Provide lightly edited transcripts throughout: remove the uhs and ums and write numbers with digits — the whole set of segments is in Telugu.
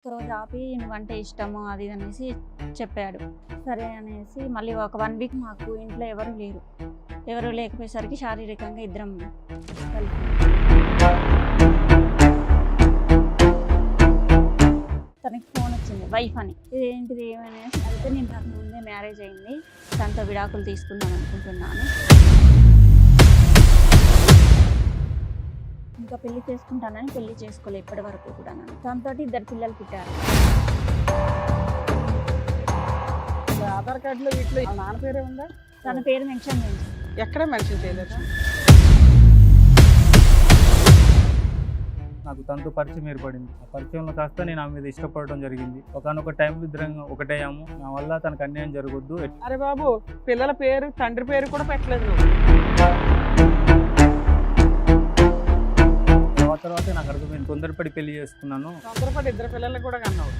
ఒకరోజు ఆపి నువ్వంటే ఇష్టము అది ఇది అనేసి చెప్పాడు. సరే అనేసి మళ్ళీ ఒక 1 వీక్ మాకు ఇంట్లో ఎవరు లేకపోయేసరికి శారీరకంగా ఇద్దరం కలిసి తనకి ఫోన్ వచ్చింది, వైఫ్ అని. ఇదేంటిది ఏమనేసి అయితే నేను నాకు ముందే మ్యారేజ్ అయింది, తనతో విడాకులు తీసుకుందాం అనుకుంటున్నాను, ఇంకా పెళ్లి చేసుకుంటానని పెళ్లి చేసుకోలే ఇప్పటి వరకు కూడా. తనతో 2 పిల్లలు పుట్టారు. ఆధార్ కార్డులో వీటిలో నాన్న పేరే ఉందా? తన పేరు మెన్షన్ చేయండి. ఎక్కడ మెన్షన్ చేయలేదా? నాకు తనతో పరిచయం ఏర్పడింది. ఆ పరిచయంలో కాస్త నేను ఆమె మీద ఇష్టపడడం జరిగింది. ఒకనొక టైం ఇద్దరం ఒకటేయాము. నా వల్ల తనకు అన్యాయం జరగొద్దు. అరే బాబు, పిల్లల పేరు తండ్రి పేరు కూడా పెట్టలేదు నువ్వు. తర్వాత నాకు అర్థమైంది, తొందరపడి పెళ్లి చేసుకున్నాను. తొందరపడి 2 పిల్లలు కూడా కన్నావు.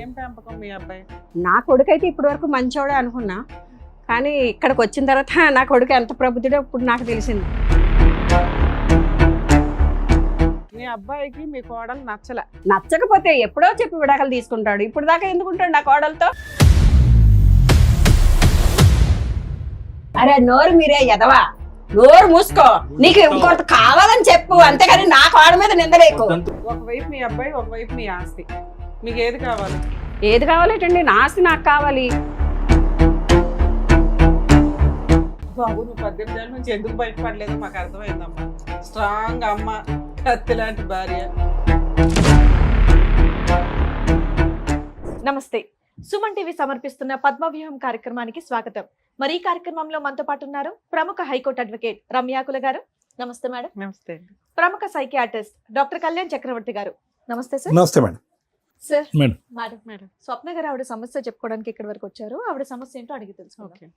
ఏం పెంపకం మీ అబ్బాయి? నా కొడుకైతే ఇప్పటి వరకు మంచోడే అనుకున్నా, కానీ ఇక్కడికి వచ్చిన తర్వాత నా కొడుకు ఎంత ప్రబుద్ధుడో ఇప్పుడు నాకు తెలిసింది. మీ అబ్బాయికి మీ కోడలు నచ్చలే. నచ్చకపోతే ఎప్పుడో చెప్పి విడాకులు తీసుకుంటాడు. ఇప్పుడు దాకా ఎందుకుంటాడు నా కోడలతో? అరే నోరు మీరే ఎదవా, నోరు మూసుకో. నీకు ఇంకొకటి కావాలని చెప్పు, అంతేగాని నా కోడ మీద నిందలేకు. ఒకవైపు మీ అబ్బాయి, ఒకవైపు మీ ఆస్తి. మీకు ఏది కావాలి? ఏది కావాలేటండి? నా ఆస్తి నాకు కావాలి. బాబు, నువ్వు 18 ఏళ్ళ నుంచి ఎందుకు బయటపడలేదో మాకు అర్థమైందమ్మా. స్ట్రాంగ్ అమ్మ, కత్తి లాంటి భార్య. నమస్తే. సుమన్ టీవీ సమర్పిస్తున్న పద్మవ్యూహం కార్యక్రమానికి స్వాగతం. మరి ఈ కార్యక్రమంలో మనతో పాటు ఉన్నారు ప్రముఖ హైకోర్టు అడ్వకేట్ రమ్యాకుల గారు. నమస్తే మేడం. నమస్తే. ప్రముఖ సైకియాట్రిస్ట్ డాక్టర్ కళ్యాణ్ చక్రవర్తి గారు. నమస్తే సార్. నమస్తే మేడం. Sir madam. మేడం స్వప్న గారు ఆవిడ సమస్య చెప్పుకోవడానికి ఇక్కడి వరకు వచ్చారు. ఆవిడ సమస్య ఏంటో అడిగి తెలుసుకోండి.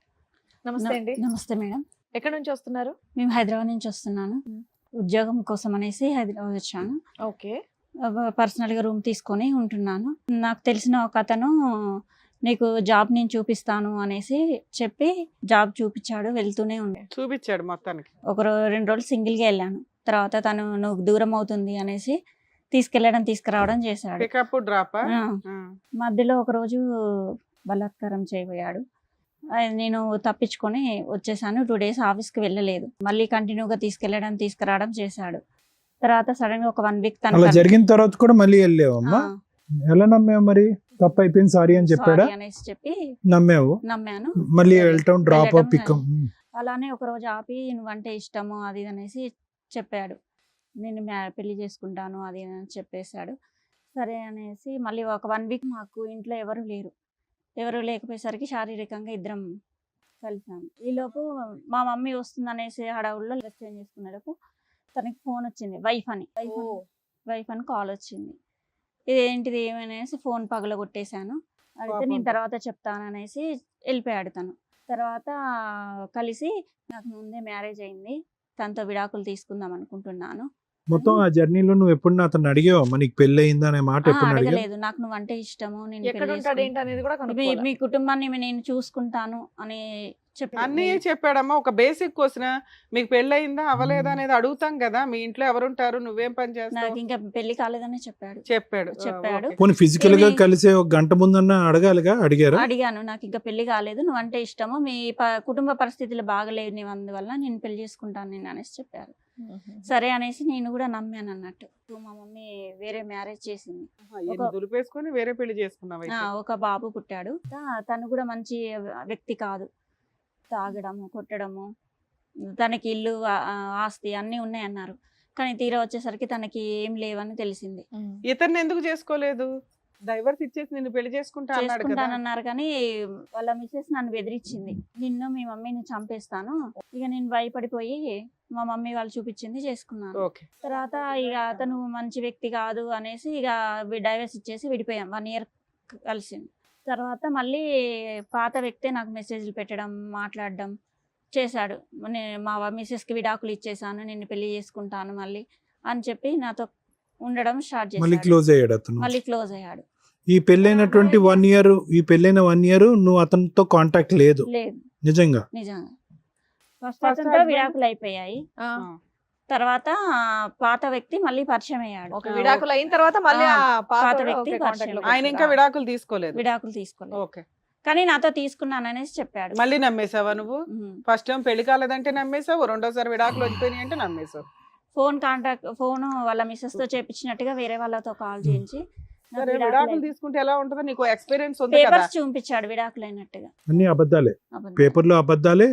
నమస్తే అండి. నమస్తే మేడం. ఎక్కడి నుంచి వస్తున్నారు? మేము హైదరాబాద్ నుంచి వస్తున్నాను. ఉద్యోగం కోసం అనేసి హైదరాబాద్ వచ్చాను. ఓకే. పర్సనల్గా రూమ్ తీసుకొని ఉంటున్నాను. నాకు తెలిసిన ఒక అతను నీకు జాబ్ నేను చూపిస్తాను అనేసి చెప్పి జాబ్ చూపించాడు. వెళ్తూనే ఉండే చూపించాడు మొత్తానికి. 2 రోజులు సింగిల్గా వెళ్ళాను. తర్వాత తను నువ్వు దూరం అవుతుంది అనేసి తీసుకురావడం చేశాడు. Pickup drop. మధ్యలో ఒకరోజు బలాత్కారం చేయబోయాడు. నేను తప్పించుకొని వచ్చేసాను. 2 days ఆఫీస్కి వెళ్ళలేదు. మళ్ళీ కంటిన్యూగా తీసుకురావడం చేశాడు. తర్వాత సడన్ గా ఒక 1 వీక్ అలా జరిగిన తర్వాత కూడా మళ్ళీ వెళ్ళావమ్మా? ఎలా నమ్మావు మరి? తప్పు అయిపోయింది సారీ అని చెప్పాడా? అనేసి చెప్పి నమ్మాను. మళ్ళీ వెళ్ళటం డ్రాప్ పికప్. అలానే ఒక రోజు ఆపి నువ్వంటే ఇష్టము అది ఇది అనేసి చెప్పాడు. నేను పెళ్లి చేసుకుంటాను అది అని చెప్పేశాడు. సరే అనేసి మళ్ళీ ఒక 1 వీక్ మాకు ఇంట్లో ఎవరు లేకపోయేసరికి శారీరకంగా ఇద్దరం కలిసాము. ఈలోపు మా మమ్మీ వస్తుంది అనేసి హడావుల్లో డ్రెస్ చేంజ్ చేసుకునేటప్పుడు తనకి ఫోన్ వచ్చింది, వైఫ్ అని కాల్ వచ్చింది. ఇదేంటిది ఏమనేసి ఫోన్ పగలగొట్టేశాను. అయితే నేను తర్వాత చెప్తాననేసి వెళ్ళిపోయాడు తను. తర్వాత కలిసి నాకు ముందే మ్యారేజ్ అయింది, తనతో విడాకులు తీసుకుందాం అనుకుంటున్నాను. మొత్తం ఆ జర్నీలో నువ్వు ఎప్పుడు అతను అడిగావా నీకు పెళ్లి అయిందా అనే మాట? ఎప్పుడు అడగలేదు. నాకు నువ్వంటే ఇష్టము, నేను మీ కుటుంబాన్ని నేను చూసుకుంటాను అని అన్నీ చెప్పాడమ్మా. ఒక బేసిక్ క్వశ్చన్, మీకు పెళ్లి అయిందా అవ్వలేదా అనేది అడుగుతాం కదా. మీ ఇంట్లో ఎవరుంటారు, నువ్వేం పని చేస్తావు? నాకు ఇంకా పెళ్లి కాలేదని చెప్పాడు. పోనీ ఫిజికల్ గా కలిసే 1 గంట ముందన్నా అడగాలిగా? అడిగాను. నాకు ఇంకా పెళ్లి కాలేదు, నువ్వంటే ఇష్టము, మీ కుటుంబ పరిస్థితులు బాగలేవు, అందువల్ల నేను పెళ్లి చేసుకుంటాను నేను అనేసి చెప్పారు. సరే అనేసి నేను కూడా నమ్మాను అన్నట్టు. మా మమ్మీ వేరే మ్యారేజ్ చేసింది. దులిపేసుకొని వేరే పెళ్లి చేసుకున్నావు. ఒక బాబు పుట్టాడు. తను కూడా మంచి వ్యక్తి కాదు. తాగడము, కొట్టడము, తనకి ఇల్లు ఆస్తి అన్నీ ఉన్నాయన్నారు. కానీ తీరా వచ్చేసరికి తనకి ఏం లేవని తెలిసింది. ఇతన్ని ఎందుకు చేసుకోలేదు? డైవర్స్ ఇచ్చేసి నిన్ను పెళ్లి చేసుకుంటానన్నారు. కానీ వాళ్ళ మిస్సెస్ నన్ను బెదిరించింది, నిన్ను మీ మమ్మీని చంపేస్తాను. ఇక నేను భయపడిపోయి మా మమ్మీ వాళ్ళు చూపించింది చేసుకున్నాను. తర్వాత ఇక అతను మంచి వ్యక్తి కాదు అనేసి ఇక డైవర్స్ ఇచ్చేసి విడిపోయాం. 1 year కలిసింది. తర్వాత మళ్ళీ పాత వ్యక్తే నాకు మెసేజ్లు పెట్టడం, మాట్లాడడం చేశాడు. మా మిస్సెస్కి విడాకులు ఇచ్చేసాను, నిన్ను పెళ్లి చేసుకుంటాను మళ్ళీ అని చెప్పి నాతో ఉండడం స్టార్ట్ చేశాడు. మళ్ళీ క్లోజ్ అయ్యాడు. ఈ పెళ్ళైనటువంటి 1 year, ఈ పెళ్ళైన 1 year నువ్వు అతనితో కాంటాక్ట్ లేదు? లేదు. నిజంగా ఫస్ట్ అతనితో విడాకులు అయిపోయాయి. తర్వాత పాత వ్యక్తి మళ్ళీ పరిచయం అయ్యాడు. ఒక విడాకులు అయిన తర్వాత మళ్ళీ ఆ పాత పాత వ్యక్తి వ్యక్తి పరిచయం. కాంటాక్ట్ ఆయన ఇంకా విడాకులు తీసుకోలేదు. విడాకులు తీసుకోలేదు, ఓకే. కానీ నాతో తీసుకున్నాననేసి చెప్పాడు. మళ్ళీ నమ్మేసావా నువ్వు? ఉమ్. ఫస్ట్ టైం పెళ్లి కాలేదంటే నమ్మేసావు, రెండోసారి విడాకులు వచ్చిపోయినాయి అంటే నమ్మేసావు. ఫోన్ వాళ్ళ మిస్సెస్ తో చేపించినట్టుగా వేరే వాళ్ళతో కాల్ చేయించి నాకు సరే, విడాకులు విడాకులు తీసుకుంటే ఎలా ఉంటుందో నీకు ఎక్స్పీరియన్స్ ఉంది కదా. పేపర్స్ చూపించాడు విడాకులు అయినట్టుగా. అన్ని అబద్ధాలే, అబద్ధం. పేపర్లో అబద్ధాలే.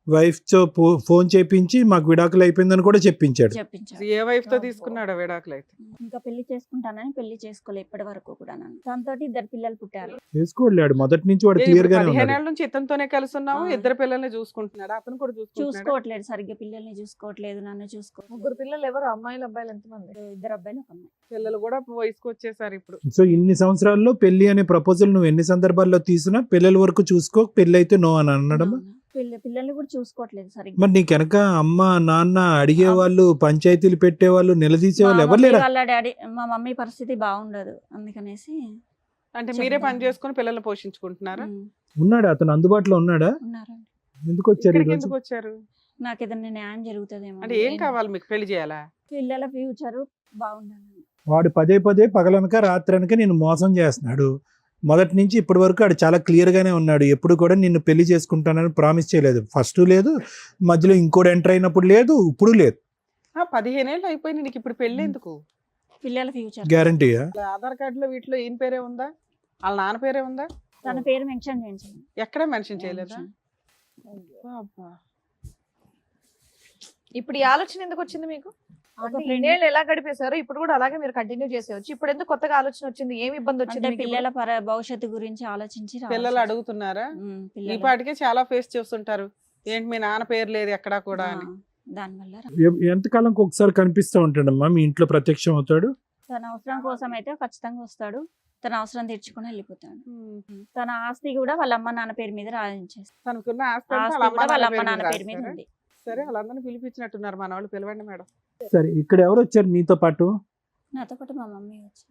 వైఫ్ తో ఫోన్ చేపించి మాకు విడాకులు అయిపోయిందని కూడా చెప్పించాడు. చెప్పించాడు. ఏ వైఫ్ తో తీసుకున్నాడు విడాకులు అయితే? ఇంకా పెళ్లి చేసుకుంటానని పెళ్లి చేసుకోలేదు ఇప్పటి వరకు కూడా. నన్ను దాంతో 2 పిల్లలు పుట్టారు. చేసుకోలేడు మొదటి నుంచి, వాడు ఏ, క్లియర్ ఇప్పుడు గానే 15 ఉన్నాడు. ఏళ్ళ నుంచి ఇతనితోనే కలిసి ఉన్నావు, ఆ. 2 పిల్లల్ని చూసుకుంటున్నాడు, అతను కూడా చూసుకుంటున్నాడు. చూసుకోవట్లేదు సరిగ్గా, పిల్లల్ని చూసుకోవట్లేదు, నన్ను చూసుకోవట్లేదు. 3 పిల్లలు ఎవరు? అమ్మాయిలు అబ్బాయిలు ఎంతమంది? 2 అబ్బాయిలు 1 అమ్మాయి. పిల్లలు కూడా వయసుకు వచ్చేసారు ఇప్పుడు. సో ఇన్ని సంవత్సరాల్లో పెళ్లి అనే ప్రపోజల్ నువ్వు ఎన్ని సందర్భాల్లో తీసినా పిల్లల వరకు చూసుకో, పెళ్లి అయితే నో అని అనడమా? పిల్లల్ని కూడా చూసుకోవట్లేదు సరిగ్గా. మరి నీకు వెనక అమ్మ నాన్న అడిగేవాళ్ళు, పంచాయతీలు పెట్టేవాళ్ళు, నిలదీసేవాళ్ళు మా ఎవరు మమ్మీ లేరా? వాళ్ళ డాడీ, మా మమ్మీ పరిస్థితి బాగుండదు, అందుకనేసి అంటే మీరే పని చేసుకుని పిల్లల్ని పోషించుకుంటున్నారా? ఉన్నాడా అతను? అందుబాటులో ఉన్నాడా? ఉన్నారండి. ఎందుకు వచ్చారు ఇక్కడికి ఈరోజు? ఎందుకు వచ్చారు? నాకు ఏదైనా న్యాయం జరుగుతుందేమో. అంటే ఏం కావాలి మీకు? పెళ్లి చేయాలా? పిల్లల ఫ్యూచర్ బాగుండాలి. వాడు పదే పదే పగలనక రాత్రనక నేను మోసం చేస్తున్నాడు. మొదటి నుంచి ఇప్పటి వరకు వాడు చాలా క్లియర్ గానే ఉన్నాడు. ఎప్పుడు కూడా నిన్ను పెళ్లి చేసుకుంటానని ప్రామిస్ చేయలేదు. ఫస్ట్ లేదు, మధ్యలో ఇంకోటి ఎంటర్ అయినప్పుడు లేదు, ఇప్పుడు లేదు. 15 ఏళ్ళు అయిపోయింది, నీకు ఇప్పుడు పెళ్లి ఎందుకు? పిల్లల ఫ్యూచర్ గ్యారంటీయా? ఆధార్ కార్డులో వీటిలో ఈయన పేరే ఉందా, వాళ్ళ నాన్న పేరే ఉందా? తన పేరు మెన్షన్ చేయించండి. ఎక్కడ మెన్షన్ చేయలేదా? అబ్బా. ఇప్పుడు ఈ ఆలోచన ఎందుకు వచ్చింది మీకు? ఒక అంటే friend- ఇన్నేళ్ళు ఎలా గడిపేశారు, ఇప్పుడు కూడా అలాగే మీరు కంటిన్యూ చేసేవచ్చు. ఇప్పుడు ఎందుకు కొత్తగా ఆలోచన వచ్చింది? ఏమి ఇబ్బంది వచ్చింది అంటే మీకు పిల్లల భవిష్యత్తు గురించి ఆలోచించి పిల్లలు అడుగుతున్నారా? ఈ పిల్లలు పాటికే చాలా ఫేస్ చేస్తుంటారు, ఏంటి మీ నాన్న పేరు లేదు ఎక్కడా కూడా అని. దానివల్ల ఎంతకాలంకి ఒకసారి కనిపిస్తూ ఉంటాడమ్మా మీ ఇంట్లో? ప్రత్యక్షం అవుతాడు? తన అవసరం కోసం అయితే ఖచ్చితంగా వస్తాడు, తన అవసరం తీర్చుకుని వెళ్ళిపోతాడు. తన ఆస్తి కూడా వాళ్ళ అమ్మ నాన్న పేరు మీద రాయించేస్తాడు. తనకున్న ఆస్తి అంతా ఆస్తి వాళ్ళ కూడా వాళ్ళ అమ్మ అమ్మ నాన్న నాన్న పేరు పేరు మీద మీద రాస్తారా? ఉంది. సరే, వాళ్ళందరినీ పిలిపించినట్టున్నారు, మన వాళ్ళు పిలవండి మేడం. సరే, ఇక్కడ ఎవరు వచ్చారు నీతో పాటు? నాతో పాటు మా మమ్మీ వచ్చి.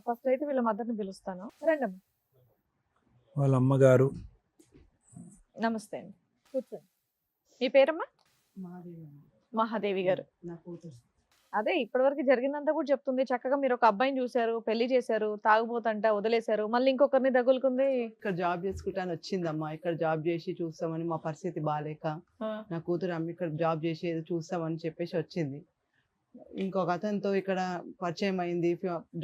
ఫస్ట్ అయితే వీళ్ళ మదర్ని పిలుస్తాను. రండి. వాళ్ళ అమ్మగారు. నమస్తే అండి, కూర్చోండి. మీ పేరమ్మా? మహాదేవి గారు. అదే ఇప్పటివరకు జరిగిందంతా కూడా చెప్తుంది. చక్కగా మీరు ఒక అబ్బాయిని చూశారు, పెళ్లి చేశారు, తాగుబోతంట వదిలేశారు, మళ్ళీ ఇంకొకరిని తగులుకుంది. ఇక్కడ జాబ్ చేసుకుంటాను వచ్చిందమ్మా. ఇక్కడ జాబ్ చేసి చూస్తామని, మా పరిస్థితి బాగాలేక నా కూతురు అమ్మ ఇక్కడ జాబ్ చేసి ఏదో చూస్తామని చెప్పేసి వచ్చింది. ఇంకొక అతనితో ఇక్కడ పరిచయం అయింది,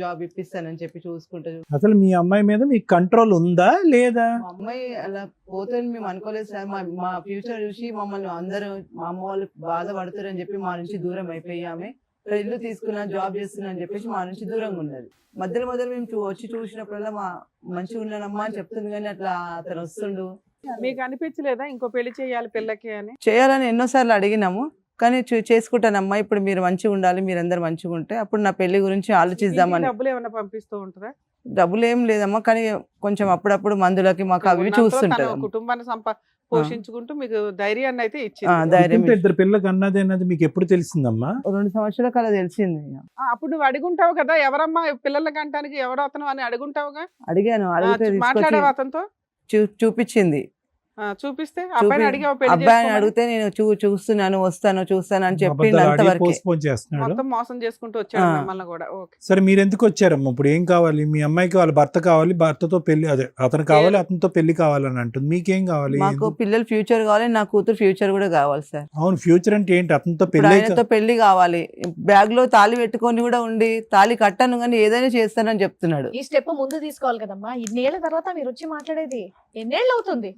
జాబ్ ఇప్పిస్తానని చెప్పి చూసుకుంటూ. అసలు మీ అమ్మాయి మీద మీకు కంట్రోల్ ఉందా లేదా? మా అమ్మాయి అలా పోతుందని మేము అనుకోలేదు సార్. మా ఫ్యూచర్ చూసి మమ్మల్ని అందరూ, మా అమ్మ వాళ్ళు బాధపడతారని చెప్పి మా నుంచి దూరం అయిపోయి, ఆమె ఇక్కడ ఇల్లు తీసుకున్నా జాబ్ చేస్తున్నా అని చెప్పేసి మా నుంచి దూరంగా ఉన్నది. మధ్యలో మేము వచ్చి చూసినప్పుడల్లా మా మంచిగా ఉన్నానమ్మా అని చెప్తుంది, కానీ అట్లా అతను వస్తుండు. మీకు అనిపించలేదా ఇంకో పెళ్లి చేయాలి పిల్లకి అని? చేయాలని ఎన్నోసార్లు అడిగినాము, కానీ చేసుకుంటానమ్మా, ఇప్పుడు మీరు మంచిగా ఉండాలి, మీరందరూ మంచిగా ఉంటే అప్పుడు నా పెళ్లి గురించి ఆలోచిద్దామని. ఇంటికి డబ్బులు ఏమైనా పంపిస్తూ ఉంటారా? డబ్బులు ఏం లేదమ్మా, కానీ కొంచెం అప్పుడప్పుడు మందులకి మాకు అవి ఉన్నంతలో చూస్తుంటారు. తను కుటుంబాన్ని పోషించుకుంటూ మీకు ధైర్యాన్ని అయితే ఇచ్చింది. ధైర్యం ఇంత 2 పిల్లలకి అన్నది అన్నది మీకు ఎప్పుడు తెలిసిందమ్మా? 2 సంవత్సరాల కల తెలిసింది. అప్పుడు నువ్వు అడుగుంటావు కదా, ఎవరమ్మా పిల్లలకి అంటానికి ఎవరు అతను అని అడుగుంటావుగా. అడిగాను, అడిగితే మాట్లాడేవా అతనితో? చూపించింది. చూపిస్తే అబ్బాయిని అడిగావు పెళ్లి అబ్బాయిని చేసుకోమని? అడిగితే నేను చూస్తున్నాను, చూస్తాను అని చెప్పింది. అబద్ధాలు ఆడి అంతవరకు పోస్ట్పోన్ చేస్తున్నాడు. మొత్తం మోసం చేసుకుంటూ వచ్చాడు మిమ్మల్ని కూడా. ఓకే, సరే, మీరు ఎందుకు వచ్చారమ్మా? ఇప్పుడు ఏం కావాలి? మీ అమ్మాయికి వాళ్ళ భర్త కావాలి, భర్తతో పెళ్లి, అదే అతను కావాలి, అతనితో పెళ్లి కావాలని అంటుంది. మీకేం కావాలి? మాకు పిల్లల ఫ్యూచర్ కావాలి, నా కూతురు ఫ్యూచర్ కూడా కావాలి సార్. అవును, ఫ్యూచర్ అంటే ఏంటి? అతనితో ఇప్పుడు పెళ్లి ఆయనతో పెళ్లి కావాలి, బ్యాగ్ లో తాళి పెట్టుకొని కూడా ఉండి, తాళి కట్టాను కానీ ఏదైనా చేస్తానని చెప్తున్నాడు. ఈ స్టెప్ ముందు తీసుకోవాలి కదమ్మా. ఇన్నేళ్ల తర్వాత మీరు వచ్చి మాట్లాడేది ఎన్నేళ్ళు అవుతుంది?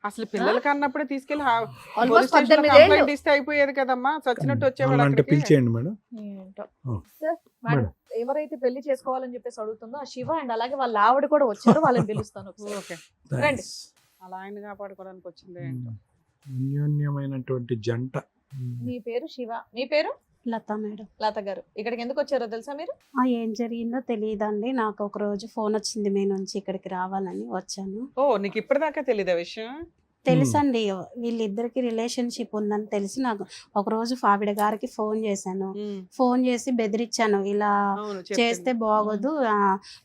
అసలు పిల్లలకి అన్నప్పుడే తీసుకెళ్లి ఆల్మోస్ట్ 18 ఏళ్ళు. కంప్లైంట్ ఇస్తే అయిపోయేది కదమ్మా, చచ్చినట్టు వచ్చేవాడు అంటే అక్కడికి. పిలిచేయండి మేడం. ఏంటో. ఓ. సార్, మేడం, ఎవరైతే పెళ్లి చేసుకోవాలని చెప్పేసి అడుగుతుందో ఆ శివ అండ్ అలాగే వాళ్ళ ఆవిడ కూడా వచ్చారు, వాళ్ళని పిలుస్తాను ఒకసారి. ఓకే, రండి. అలా ఆయన కాపాడుకోవడానికి వచ్చింది ఏంటో. అన్యోన్యమైనటువంటి జంట. మీ పేరు శివ, మీ పేరు? లత మేడం. లత గారు, ఇక్కడికి ఎందుకు వచ్చారో తెలుసా మీరు? ఏం జరిగిందో తెలియదండి. నాకు ఒక రోజు ఫోన్ వచ్చింది మీ నుంచి, ఇక్కడికి రావాలని వచ్చాను. ఓ, నీకు ఇప్పటిదాకా తెలీదా విషయం? తెలుసండి, వీళ్ళిద్దరికి రిలేషన్షిప్ ఉందని తెలిసి నాకు ఒకరోజు ఆవిడ గారికి ఫోన్ చేశాను. ఫోన్ చేసి బెదిరించాను, ఇలా అవును చేస్తే బాగోదు,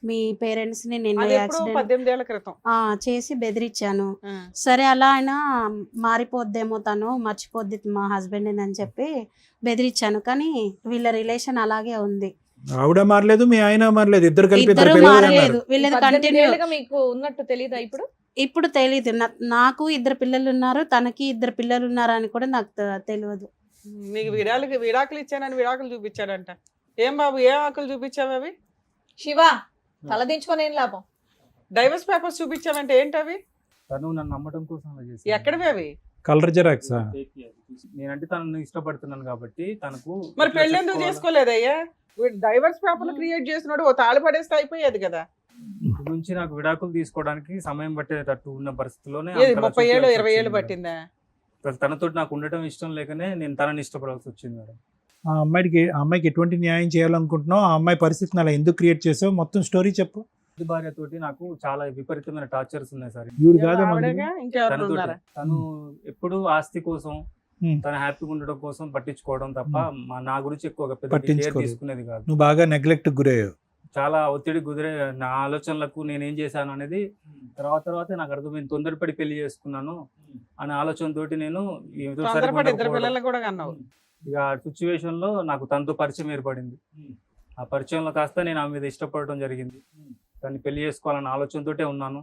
మీ పేరెంట్స్ ని నేను అది ఎప్పుడో యాక్సిడెంట్ 18 ఏళ్ల క్రితం. చేసి బెదిరించాను. ఆ. సరే అలా అయినా మారిపోద్దేమో, తను మర్చిపోద్ది మా హస్బెండ్ అని చెప్పి బెదిరించాను. కానీ వీళ్ళ రిలేషన్ అలాగే ఉంది. ఆవిడ మారలేదు, మీ ఆయన మారలేదు, ఇద్దరు కలిపి ఇద్దరు పిల్లలు మారలేదు, అన్నారు. వీళ్ళది 18 కంటిన్యూ. ఏళ్ళుగా మీకు ఉన్నట్టు తెలీదా ఇప్పుడు? ఇప్పుడు తెలీదు, నాకు 2 పిల్లలు ఉన్నారు, తనకి 2 పిల్లలు ఉన్నారు అని కూడా నాకు తెలియదు. నీకు విడాకులు ఇచ్చానని విడాకులు చూపించాడంట. ఏం బాబు, ఏం ఆకులు చూపించావు అవి? శివ, తలదించుకొని ఏం లాభం? డైవర్స్ పేపర్స్ చూపించావంటే ఏంటవి? తను నన్ను నమ్మటం కోసం అలా చేసింది. ఎక్కడవి అవి? Colour xerox. నేనంటే తనను ఇష్టపడుతున్నాను కాబట్టి తనకు మరి ఎట్లా పెళ్లి ఎందుకు చెప్పుకోవాలో- చేసుకోలేదయ్యా? డైవర్స్ పేపర్లు క్రియేట్ చేసినాడు, ఓ తాళి పడేస్తే అయిపోయేది కదా. ఇప్పటి నుంచి నాకు విడాకులు తీసుకోవడానికి సమయం పట్టేటట్టు ఉన్న పరిస్థితిలోనే ఏది అంతలా 30 ఏళ్ళు చూపించాల్సి 20 ఏళ్ళు వచ్చింది పట్టిందా? మేడం. తనతో నాకు ఉండటం ఇష్టం లేకనే నేను తనని ఇష్టపడాల్సి వచ్చింది మేడం. ఆ అమ్మాయికి ఎటువంటి న్యాయం చేయాలనుకుంటున్నావు, ఆ అమ్మాయి పరిస్థితిని అలా ఎందుకు క్రియేట్ చేసావు, మొత్తం స్టోరీ చెప్పు. ఇది భార్యతోటి నాకు చాలా విపరీతమైన టార్చర్స్ ఉన్నాయి సార్. ఈవిడ కాదా ఆవిడగా ఇంకెవరు తనతోటి ఉన్నారా? తను ఎప్పుడు ఆస్తి కోసం Hmm. తన హ్యాపీగా ఉండడం కోసం పట్టించుకోవడం తప్ప నా గురించి ఎక్కువగా పెద్ద కేర్ పట్టించుకోలేదు. తీసుకునేది కాదు. నువ్వు బాగా నెగ్లెక్ట్ గురయ్యావు. చాలా ఒత్తిడి కుదిరే నా ఆలోచనలకు నేనేం చేశాను అనేది తర్వాత నాకు అర్థమైంది. తొందరపడి పెళ్లి చేసుకున్నాను అనే ఆలోచనతోటి నేను ఏదో తొందరపడి సరిపడకపోవడం. 2 పిల్లలు కూడా కన్నావు. ఇక ఆ సిచ్యువేషన్ లో నాకు తనతో పరిచయం ఏర్పడింది. ఆ పరిచయంలో కాస్త నేను ఆమె మీద ఇష్టపడటం జరిగింది. తను పెళ్లి చేసుకోవాలన్న ఆలోచనతోటే ఉన్నాను.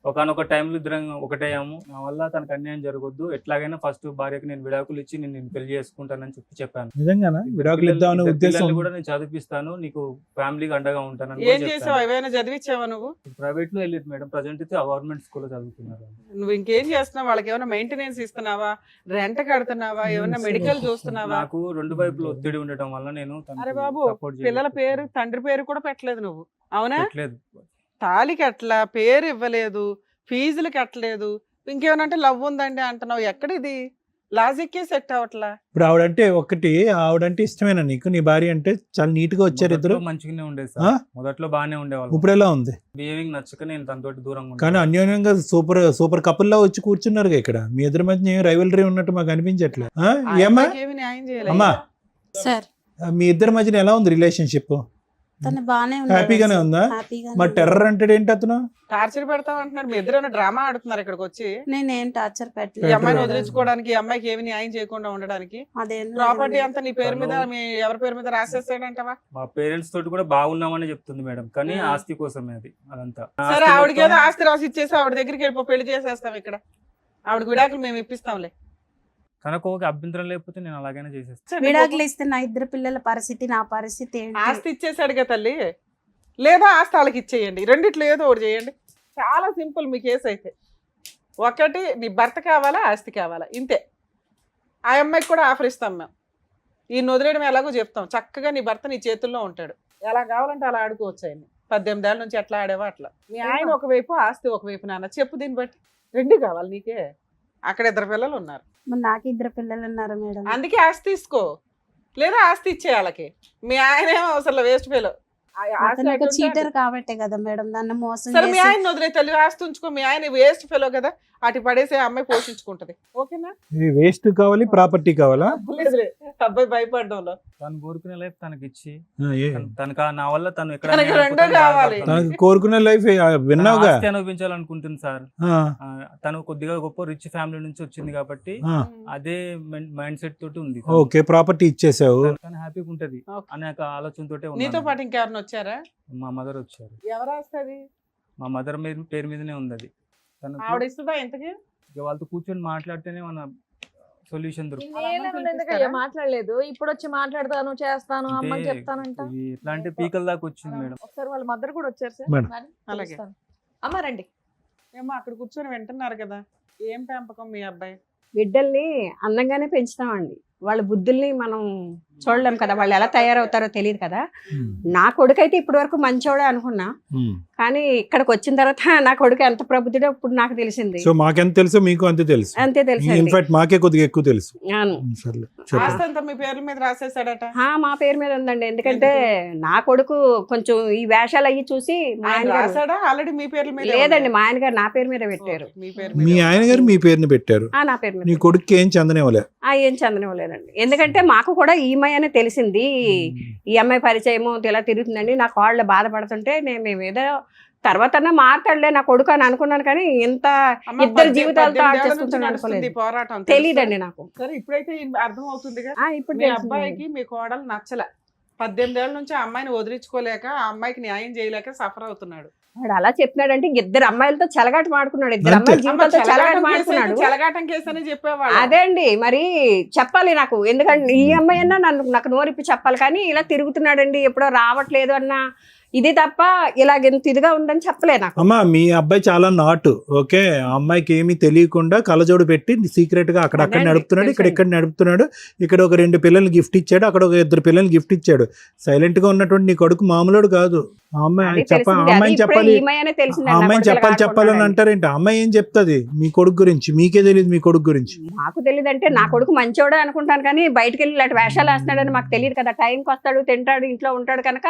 ఒకనొక టైంలో ఇద్దరం ఒకటేయాము. నా వల్ల తనకు అన్యాయం జరగొద్దు, ఎట్లాగైనా ఫస్ట్ భార్యకి నేను విడాకులు ఇచ్చి నేను పెళ్లి చేసుకుంటానని చెప్పాను. నిజంగానా విడాకులు ఇద్దామనే ఉద్దేశం? పిల్లల్ని కూడా నేను చదివిస్తాను, నీకు ఫ్యామిలీకి అండగా ఉంటానని ఏం చేసావు? ఏమైనా చదివించావా నువ్వు? ప్రైవేట్ లో వెళ్ళేది మేడం. ప్రజెంట్ అయితే గవర్నమెంట్ స్కూల్లో చదువుతున్నారు. నువ్వు ఇంకేం చేస్తున్నావు? వాళ్ళకి ఏమైనా మెయింటెనెన్స్ ఇస్తున్నావా? రెంట్ కడుతున్నావా? ఏమైనా మెడికల్ చూస్తున్నావా? నాకు 2 వైపులు ఒత్తిడి ఉండటం వల్ల నేను తనకి అరే బాబు, support పిల్లల చేయలేకపోతున్నాను. పేరు తండ్రి పేరు కూడా పెట్టలేదు నువ్వు, అవునా? పెట్టలేదు. తాళికి అట్లా పేరు ఇవ్వలేదు, ఫీజులు కట్టలేదు, ఇంకేమనంటే లవ్ ఉందండి అంటున్నావు. ఎక్కడిది లాజిక్కే సెట్ అవట్లా. ఇప్పుడు ఆవిడంటే ఇష్టమేనా నీకు? నీ భార్య అంటే చాలా నీట్ గా వచ్చారు ఇద్దరు. మొదట్లో మంచిగానే ఉండేది ఆ? సార్, మొదట్లో బాగానే ఉండేవాళ్ళు. ఇప్పుడు ఎలా ఉంది? బిహేవింగ్ నచ్చక నేను తనతోటి దూరంగా కానీ అన్యోన్యంగా సూపర్ కపుల్ లా వచ్చి కూర్చున్నారు ఇక్కడ. మీ ఇద్దరి మధ్య ఏం రైవలరీ ఉన్నట్టు మాకు అనిపించట్లే. ఆ? ఆ ఏమ్మా అమ్మాయికి ఏమీ న్యాయం చేయలేదు. అమ్మా, సార్ మీ ఇద్దరి మధ్యన ఎలా ఉంది రిలేషన్షిప్? తను బాగానే ఉంది, హ్యాపీగానే ఉందా? మరి టెర్రర్ అంటే ఏంటి అతను? టార్చర్ పెడతావు అంటున్నాడు. మీ ఇద్దరు డ్రామా ఆడుతున్నారు ఇక్కడికి వచ్చి. నేనేం టార్చర్ ఈ పెట్టలేదు అమ్మాయిని మేడం. వదిలించుకోవడానికి, ఈ అమ్మాయికి ఏమి న్యాయం చేయకుండా ఉండడానికి అదేం ప్రాపర్టీ లేదు. అంతా నీ పేరు మీద, మీ ఎవరి పేరు మీద రాసేస్తాడంటవా? మా పేరెంట్స్ తోటి కూడా బాగున్నామని చెప్తుంది మేడం, కానీ ఆ. ఆస్తి కోసమే అది అదంతా. సరే, ఆస్తి ఆవిడకి ఏదో మొత్తం- ఆస్తి రాసి ఇచ్చేసి ఆవిడ దగ్గరికి వెళ్ళిపో, పెళ్లి చేసేస్తాం ఇక్కడ. ఆవిడకి విడాకులు మేము ఇప్పిస్తాంలే. తనకు ఒక అభ్యంతరం లేకపోతే నేను అలాగైనా చేసేస్తాను. విడాకులు ఇస్తే నా 2 పిల్లల పరిస్థితి, నా పరిస్థితి ఏంటి? ఆస్తి ఇచ్చేసాడుగా తల్లి, లేదా ఆస్తి వాళ్ళకి ఇచ్చేయండి. రెండిట్లో ఏదో ఒకటి చేయండి. చాలా సింపుల్ మీ కేసు అయితే. ఒకటి, నీ భర్త కావాలా, ఆస్తి కావాలా, ఇంతే. ఆ అమ్మాయికి కూడా ఆఫర్ ఇస్తాం మేము. ఈ వదిలేయడం ఎలాగో చెప్తాం. చక్కగా నీ భర్త నీ చేతుల్లో ఉంటాడు, ఎలా కావాలంటే అలా ఆడుకోవచ్చు. ఆయన 18 ఏళ్ళ నుంచి ఎట్లా ఆడేవా అట్లా. మీ ఆయన ఒకవైపు, ఆస్తి ఒకవైపు. నాన్న చెప్పు, దీన్ని బట్టి 2 కావాలి నీకే. అక్కడ 2 పిల్లలు ఉన్నారు, మరి నాకు 2 పిల్లలు ఉన్నారు మేడం. అందుకే ఆస్తి తీసుకో, లేదా ఆస్తి ఇచ్చే వాళ్ళకి. మీ ఆయన ఏమో అసలు వేస్ట్ ఫెలో. అతను ఒక చీటర్ కాబట్టే కదా మేడం నన్ను మోసం సరే, మీ చేసి. ఆయన వదిలే తల్లి, ఆస్తి ఉంచుకో. మీ ఆయన వేస్ట్ ఫెలో కదా, అటు పడేసే అమ్మాయి పోషించుకుంటది. ఓకేనా? ఇది వేస్ట్ కావాలి, ప్రాపర్టీ కావాలా? లేదులే, అబ్బాయి భయపడ్డంలో. తను కోరుకునే లైఫ్ తనకి ఇచ్చి ఆ, ఏ? తనకు నా వల్ల తను ఎక్కడ తనకి అన్యాయం రెండో అయిపోతానో కావాలి. బాధపడుతుంది. తనకు కోరుకునే లైఫ్ విన్నావుగా. ఆస్తి అనుభవించాలనుకుంటుంది సార్. ఆ, తను కొద్దిగా గొప్ప రిచ్ ఫ్యామిలీ నుంచి వచ్చింది కాబట్టి ఆ. అదే మైండ్ సెట్ తోటి ఉంది. ఓకే, ప్రాపర్టీ ఇచ్చేసావు. తను హ్యాపీగా ఉంటది ఓకే. అనే ఒక ఆలోచనతోటే నీతో ఉన్నాను. పాటు ఇంకెవరిని వచ్చారా? మా మదర్ వచ్చారు. ఎవరు వస్తుంది? మా మదర్ పేరు మీదనే ఉంది అది. తనకు ఆవిడ ఇస్తుందా ఇంతకి? ఇక వాళ్ళతో కూర్చొని మాట్లాడితేనే మన సొల్యూషన్ దొరుకుతుంది. ఎందుకయ్యా మాట్లాడలేదు? ఇప్పుడు వచ్చి మాట్లాడతాను, చేస్తాను, అమ్మని చెప్తానంట. ఇది ఎట్లా అంటే పీకల దాకా వచ్చింది మేడం. ఒకసారి వాళ్ళ మదర్ కూడా వచ్చారు సార్. మేడం. అలాగే. పిలుస్తాను. అమ్మ రండి. ఏమో అక్కడ కూర్చొని వింటున్నారు కదా. ఏం పెంపకం మీ అబ్బాయి? బిడ్డల్ని అందంగానే పెంచుతామండి. వాళ్ళ బుద్ధుల్ని మనం చూడలేం కదా, వాళ్ళు ఎలా తయారవుతారో తెలియదు కదా. నా కొడుకు అయితే ఇప్పటి వరకు మంచోడే అనుకున్నా, కానీ ఇక్కడికి వచ్చిన తర్వాత నా కొడుకు ఎంత ప్రబుద్ధుడో ఇప్పుడు నాకు తెలిసింది. సో మాకెంత తెలుసో మీకు అంతే తెలుసు. అంతే తెలుసు. ఇన్ఫాక్ట్ మాకే కొద్దిగా ఎక్కువ తెలుసు. సర్లే చెప్పండి. ఆస్తి అంతా మీ పేర్ల మీద రాసేసాడట. మా పేరు మీద ఉందండి, ఎందుకంటే నా కొడుకు కొంచెం ఈ వేషాలు అయ్యి చూసి మా ఆయన ఆయన గారు- రాసాడా ఆల్రెడీ మీ పేర్ల మీద? లేదండి, మా ఆయన గారు నా పేరు మీద పెట్టారు. మీ పేరు మీ ఆయన గారు మీ పేరుని పెట్టారు, నా పేరు మీద నీ కొడుకు ఏం చందనివ్వలే. ఏం చందనివ్వలేదండి, ఎందుకంటే మాకు కూడా ఈ అమ్మాయి అని తెలిసింది. ఈ అమ్మాయి పరిచయము ఇలా తిరుగుతుందండి, నా కాళ్ళు బాధపడుతుంటే మేము ఏదో తర్వాత మాట్లాడలే నా కొడుకు అని అనుకున్నాను, కానీ ఇంత అమ్మ, ఇద్దరు జీవితాలతో 18 ఏళ్ల నుంచి ఆడుకుంటున్నాను నడుస్తుంది అనుకోలేదు. పోరాటం. తెలీదండి నాకు. సరే ఇప్పుడైతే అర్థం అవుతుందిగా. ఇప్పుడు మీ తెలిసింది. అబ్బాయికి మీ కోడలు నచ్చల, 18 ఏళ్ల నుంచి ఆ అమ్మాయిని వదిలించుకోలేక ఆ అమ్మాయికి న్యాయం చేయలేక సఫర్ అవుతున్నాడు. వాడు అలా చెప్తున్నాడంటే ఇద్దరు అమ్మాయిలతో చెలగాట మాడుకున్నాడు, ఇద్దరు అంతే. అమ్మాయిల జీవితాలతో చెలగాట మాడుకున్నాడు. చెలగాటం కేసు అని చెప్పేవాళ్ళు. అదే అండి, మరి చెప్పాలి నాకు, ఎందుకంటే ఈ అమ్మాయి అన్నా నాకు నోరిప్పి చెప్పాలి, కానీ ఇలా తిరుగుతున్నాడండి ఎప్పుడో రావట్లేదు అన్న ఇది తప్ప ఇలాగెంత ఇదిగా ఉందని చెప్పలే నాకు. అమ్మా మీ అబ్బాయి చాలా నాటు, ఓకే, ఆ అమ్మాయికి ఏమీ తెలియకుండా కళ్ళజోడు పెట్టి సీక్రెట్ గా అక్కడక్కడ అదే నడుపుతున్నాడు, తెలుసండి. ఇక్కడ నడుపుతున్నాడు, ఇక్కడ ఒక 2 పిల్లల్ని గిఫ్ట్ ఇచ్చాడు, అక్కడ ఒక 2 పిల్లల్ని గిఫ్ట్ ఇచ్చాడు. సైలెంట్ గా ఉన్నటువంటి నీ కొడుకు మామూలుడు కాదు. ఆ అమ్మాయి అది చెప్ప తెలిసింది, అది అమ్మాయిని ఇప్పుడే చెప్పాలి, ఈ అమ్మాయి అనే తెలిసింది. ఆ అమ్మాయిని చెప్పాలని అంటారేంటి? ఆ అమ్మాయి ఏం చెప్తుంది మీ కొడుకు గురించి? మీకే తెలియదు మీ కొడుకు గురించి. నాకు తెలియదు అంటే నా కొడుకు మంచోడే అనుకుంటాను, కానీ బయటకు వెళ్ళి ఇలాంటి వేషాలు వేస్తున్నాడని మాకు తెలియదు కదా. టైంకి వస్తాడు, తింటాడు, ఇంట్లో ఉంటాడు కనుక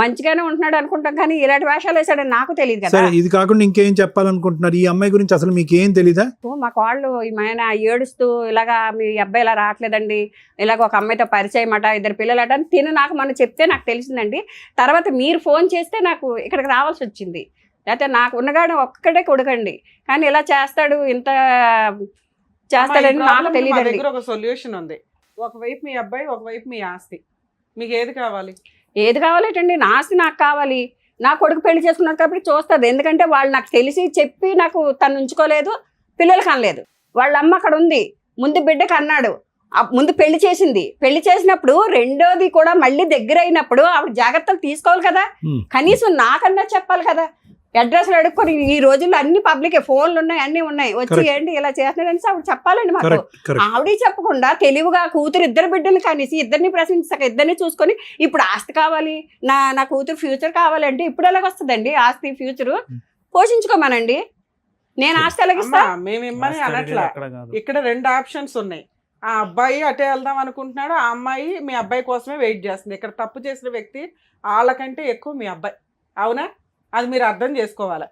మంచిగానే ఉంటున్నాడు అనుకుంటాం, కానీ ఇలాంటి వేషాలు వేసాడని నాకు తెలియదు కదా. సరే ఇది కాకుండా ఇంకేం చెప్పాలనుకుంటున్నారు? ఈ అమ్మాయి గురించి అసలు మీకు ఏం తెలీదా? మా వాళ్ళు ఆయన ఏడుస్తూ ఇలాగా మీ అబ్బాయి ఇలా రావట్లేదండి, ఇలాగ ఒక అమ్మాయితో పరిచయం అట, 2 పిల్లలట అని తిను నాకు మనం చెప్తే నాకు తెలిసిందండి. తర్వాత మీరు ఫోన్ చేస్తే నాకు ఇక్కడికి రావాల్సి వచ్చింది, లేకపోతే నాకు ఉన్నగాడు ఒక్కడే కొడుకండి, కానీ ఇలా చేస్తాడు ఇంత చేస్తాడని నాకు తెలియదండి. దగ్గర ఒక సొల్యూషన్ ఉంది. ఒకవైపు మీ అబ్బాయి, ఒకవైపు మీ ఆస్తి, మీకు ఏది కావాలి? ఏది కావాలేటండి, నా ఆస్తి నాకు కావాలి. నా కొడుకు పెళ్లి చేసుకున్నాడు కాబట్టి చూస్తుంది, ఎందుకంటే వాళ్ళు నాకు తెలిసి చెప్పి నాకు తను ఉంచుకోలేదు, పిల్లలు కనలేదు. వాళ్ళ అమ్మ అక్కడ ఉంది, ముందు బిడ్డకు అన్నాడు, ముందు పెళ్లి చేసింది. పెళ్లి చేసినప్పుడు రెండోది కూడా మళ్ళీ దగ్గర అయినప్పుడు ఆవిడ జాగ్రత్తలు తీసుకోవాలి కదా, కనీసం నాకన్నా చెప్పాలి కదా. అడ్రస్లు అడుక్కొని ఈ రోజుల్లో అన్ని పబ్లిక్ ఫోన్లు ఉన్నాయి, అన్ని ఉన్నాయి, వచ్చి ఏంటి ఇలా చేస్తున్నాడు అని ఆవిడ చెప్పాలండి మాకు. ఆవిడ చెప్పకుండా తెలివిగా కూతురు 2 బిడ్డలు కనేసి ఇద్దరిని ప్రశ్నించక ఇద్దరిని చూసుకొని ఇప్పుడు ఆస్తి కావాలి, నా కూతురు ఫ్యూచర్ కావాలంటే ఇప్పుడు ఎలాగొస్తుందండి ఆస్తి ఫ్యూచర్? పోషించుకోమనండి, నేను ఆస్తి ఎలాగిస్తా? మేము ఇమ్మని అనట్లా. ఇక్కడ 2 ఆప్షన్స్ ఉన్నాయి. ఆ అబ్బాయి అటే వెళ్దాం అనుకుంటున్నాడు, ఆ అమ్మాయి మీ అబ్బాయి కోసమే వెయిట్ చేస్తుంది. ఇక్కడ తప్పు చేసిన వ్యక్తి వాళ్ళకంటే ఎక్కువ మీ అబ్బాయి, అవునా? అది మీరు అర్థం చేసుకోవాలి.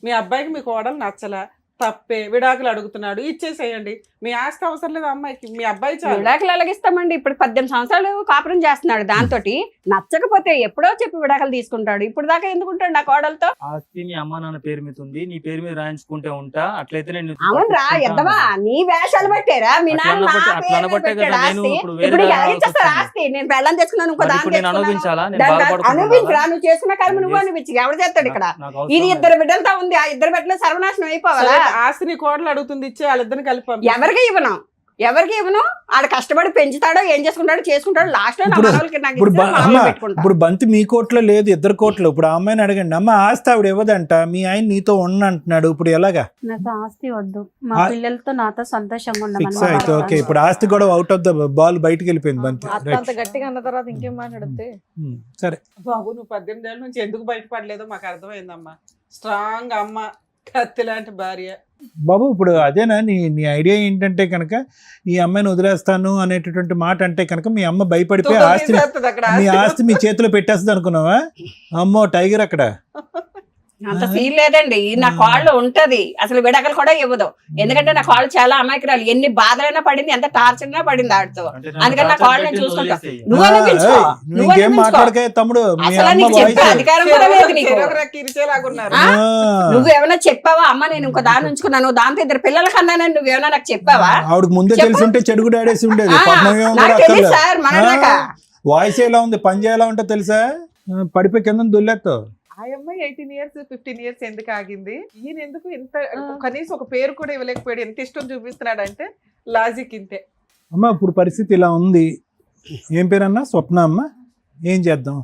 మీ అబ్బాయికి మీ కోడలు నచ్చలా, తప్పే, విడాకులు అడుగుతున్నాడు, ఇచ్చేసేయండి. మీ ఆస్తి అవసరం లేదు అమ్మాయికి, మీ అబ్బాయి చాలు. విడాకులు ఎలాగిస్తామండి? ఇప్పుడు 18 సంవత్సరాలు కాపురం చేస్తున్నాడు, దాంతో నచ్చకపోతే ఎప్పుడో చెప్పి విడాకులు తీసుకుంటాడు. ఇప్పుడు దాకా ఎందుకుంటాడు నా కోడలతో? ఆస్తి నీ అమ్మ నాన్న పేరు మీద ఉంది, నీ పేరు మీద రాయించుకుంటే ఉంటా, అట్లయితే నేను అవునరా ఎద్దవా, నీ వేషాలు పట్టారా? మీ నాన్న నా పేరు మీద పెట్టాడు ఆస్తి. ఇప్పుడు ఇచ్చేస్తారు ఆస్తి, నేను పెళ్ళం తెచ్చుకున్నాను, ఇంకో దాన్ని అనుభవించాలా? అనుభవించరా? నువ్వు చేసుకున్న కర్మ నువ్వు అనుభవించి ఎవరు చేస్తాడు ఇక్కడ? ఇది 2 బిడ్డలతో ఉంది, ఆ 2 బిడ్డలు సర్వనాశనం అయిపోవాలా? ఆస్తిని కోడలు అడుగుతుంది, ఇచ్చే వాళ్ళిద్దరిని కలిపి ఎవరికి ఇవ్వను. ఆడ కష్టపడి పెంచుతాడో ఏం చేసుకుంటాడో లాస్ట్ లో ఇప్పుడు బంతి మీ కోట్లో లేదు, 2 కోట్లు. ఇప్పుడు ఆ అమ్మాయిని అడగండి, అమ్మ ఆస్తి ఆవిడ ఇవ్వదంట, మీ ఆయన నీతో అంటున్నాడు, ఇప్పుడు ఎలాగా? నాకు ఆస్తి వద్దు, మా పిల్లలతో నాతో సంతోషంగా ఫిక్స్ అయితే ఓకే. ఇప్పుడు ఆస్తి కూడా అవుట్ ఆఫ్ ద బాల్ బయటకు వెళ్ళిపోయింది బంతి. అంత గట్టిగా అన్న తర్వాత ఇంకేం మాట్లాడితే? సరే బాబు, నువ్వు 18 ఏళ్ళ నుంచి ఎందుకు బయటపడలేదో మాకు అర్థమైందమ్మా. స్ట్రాంగ్ అమ్మ, కత్తి లాంటి భార్య. బాబు ఇప్పుడు అదేనా నీ ఐడియా ఏంటంటే కనుక ఈ అమ్మాయిని వదిలేస్తాను అనేటటువంటి మాట అంటే కనుక మీ అమ్మ భయపడిపోయి మీ ఆస్తి మీ చేతిలో పెట్టేస్తుంది అనుకున్నావా? అమ్మో టైగర్ అక్కడ. అంత ఫీల్ లేదండి, నా కాళ్ళు ఉంటది, అసలు విడాకలు కూడా ఇవ్వదు. ఎందుకంటే నా కాళ్ళు చాలా అమాయకురాలు, ఎన్ని బాధలైనా పడింది, ఎంత టార్చర్ అయినా పడింది ఆడితో. అందుకని నా కాళ్ళు నేను చూసుకుంటా. నువ్వు అనిపించుకో, నువ్వేం మాట్లాడకే తమ్ముడు, అధికారం కూడా లేదు నీకు. నువ్వేమైనా చెప్పావా? అమ్మ నేను ఇంకో దాన్ని ఉంచుకున్నాను, దాంతో 2 పిల్లల కన్నానని నువ్వేమైనా నాకు చెప్పావా? ఆవిడకి ముందే తెలిసి ఉంటే చెడుగు ఆడేసి ఉండేది. సార్ వాయిస్ ఎలా ఉంది, పని ఎలా ఉంటే తెలుసా? పడిపోయి కింద దొల్లేస్తావు. ఆ అమ్మాయి 18 years 15 years ఎందుకు ఆగింది? ఈయన ఎందుకు ఇంత కనీసం ఒక పేరు కూడా ఇవ్వలేకపోయాడు? ఎంత ఇష్టం చూపిస్తున్నాడు అంటే లాజిక్ ఇంతే. అమ్మ ఇప్పుడు పరిస్థితి ఇలా ఉంది, ఏం పేరన్నా? స్వప్న అమ్మ, ఏం చేద్దాం?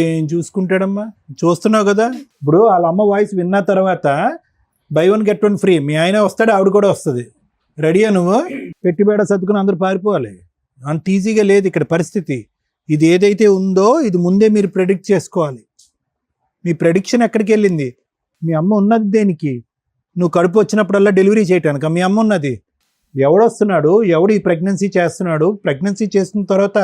ఏం చూసుకుంటాడమ్మా? చూస్తున్నావు కదా, ఇప్పుడు వాళ్ళ అమ్మ వాయిస్ విన్న తర్వాత buy 1 get 1 ఫ్రీ, మీ ఆయన వస్తాడు, ఆవిడ కూడా వస్తుంది. రెడీయా నువ్వు? పెట్టిబేడ సర్దుకుని అందరూ పారిపోవాలి. అంత ఈజీగా లేదు ఇక్కడ పరిస్థితి. ఇది ఏదైతే ఉందో ఇది ముందే మీరు ప్రెడిక్ట్ చేసుకోవాలి. మీ ప్రెడిక్షన్ ఎక్కడికి వెళ్ళింది? మీ అమ్మ ఉన్నది దేనికి? నువ్వు కడుపు వచ్చినప్పుడల్లా డెలివరీ చేయటానికి మీ అమ్మ ఉన్నది. ఎవడొస్తున్నాడు, ఎవడు ఈ ప్రెగ్నెన్సీ చేస్తున్నాడు? ప్రెగ్నెన్సీ చేసిన తర్వాత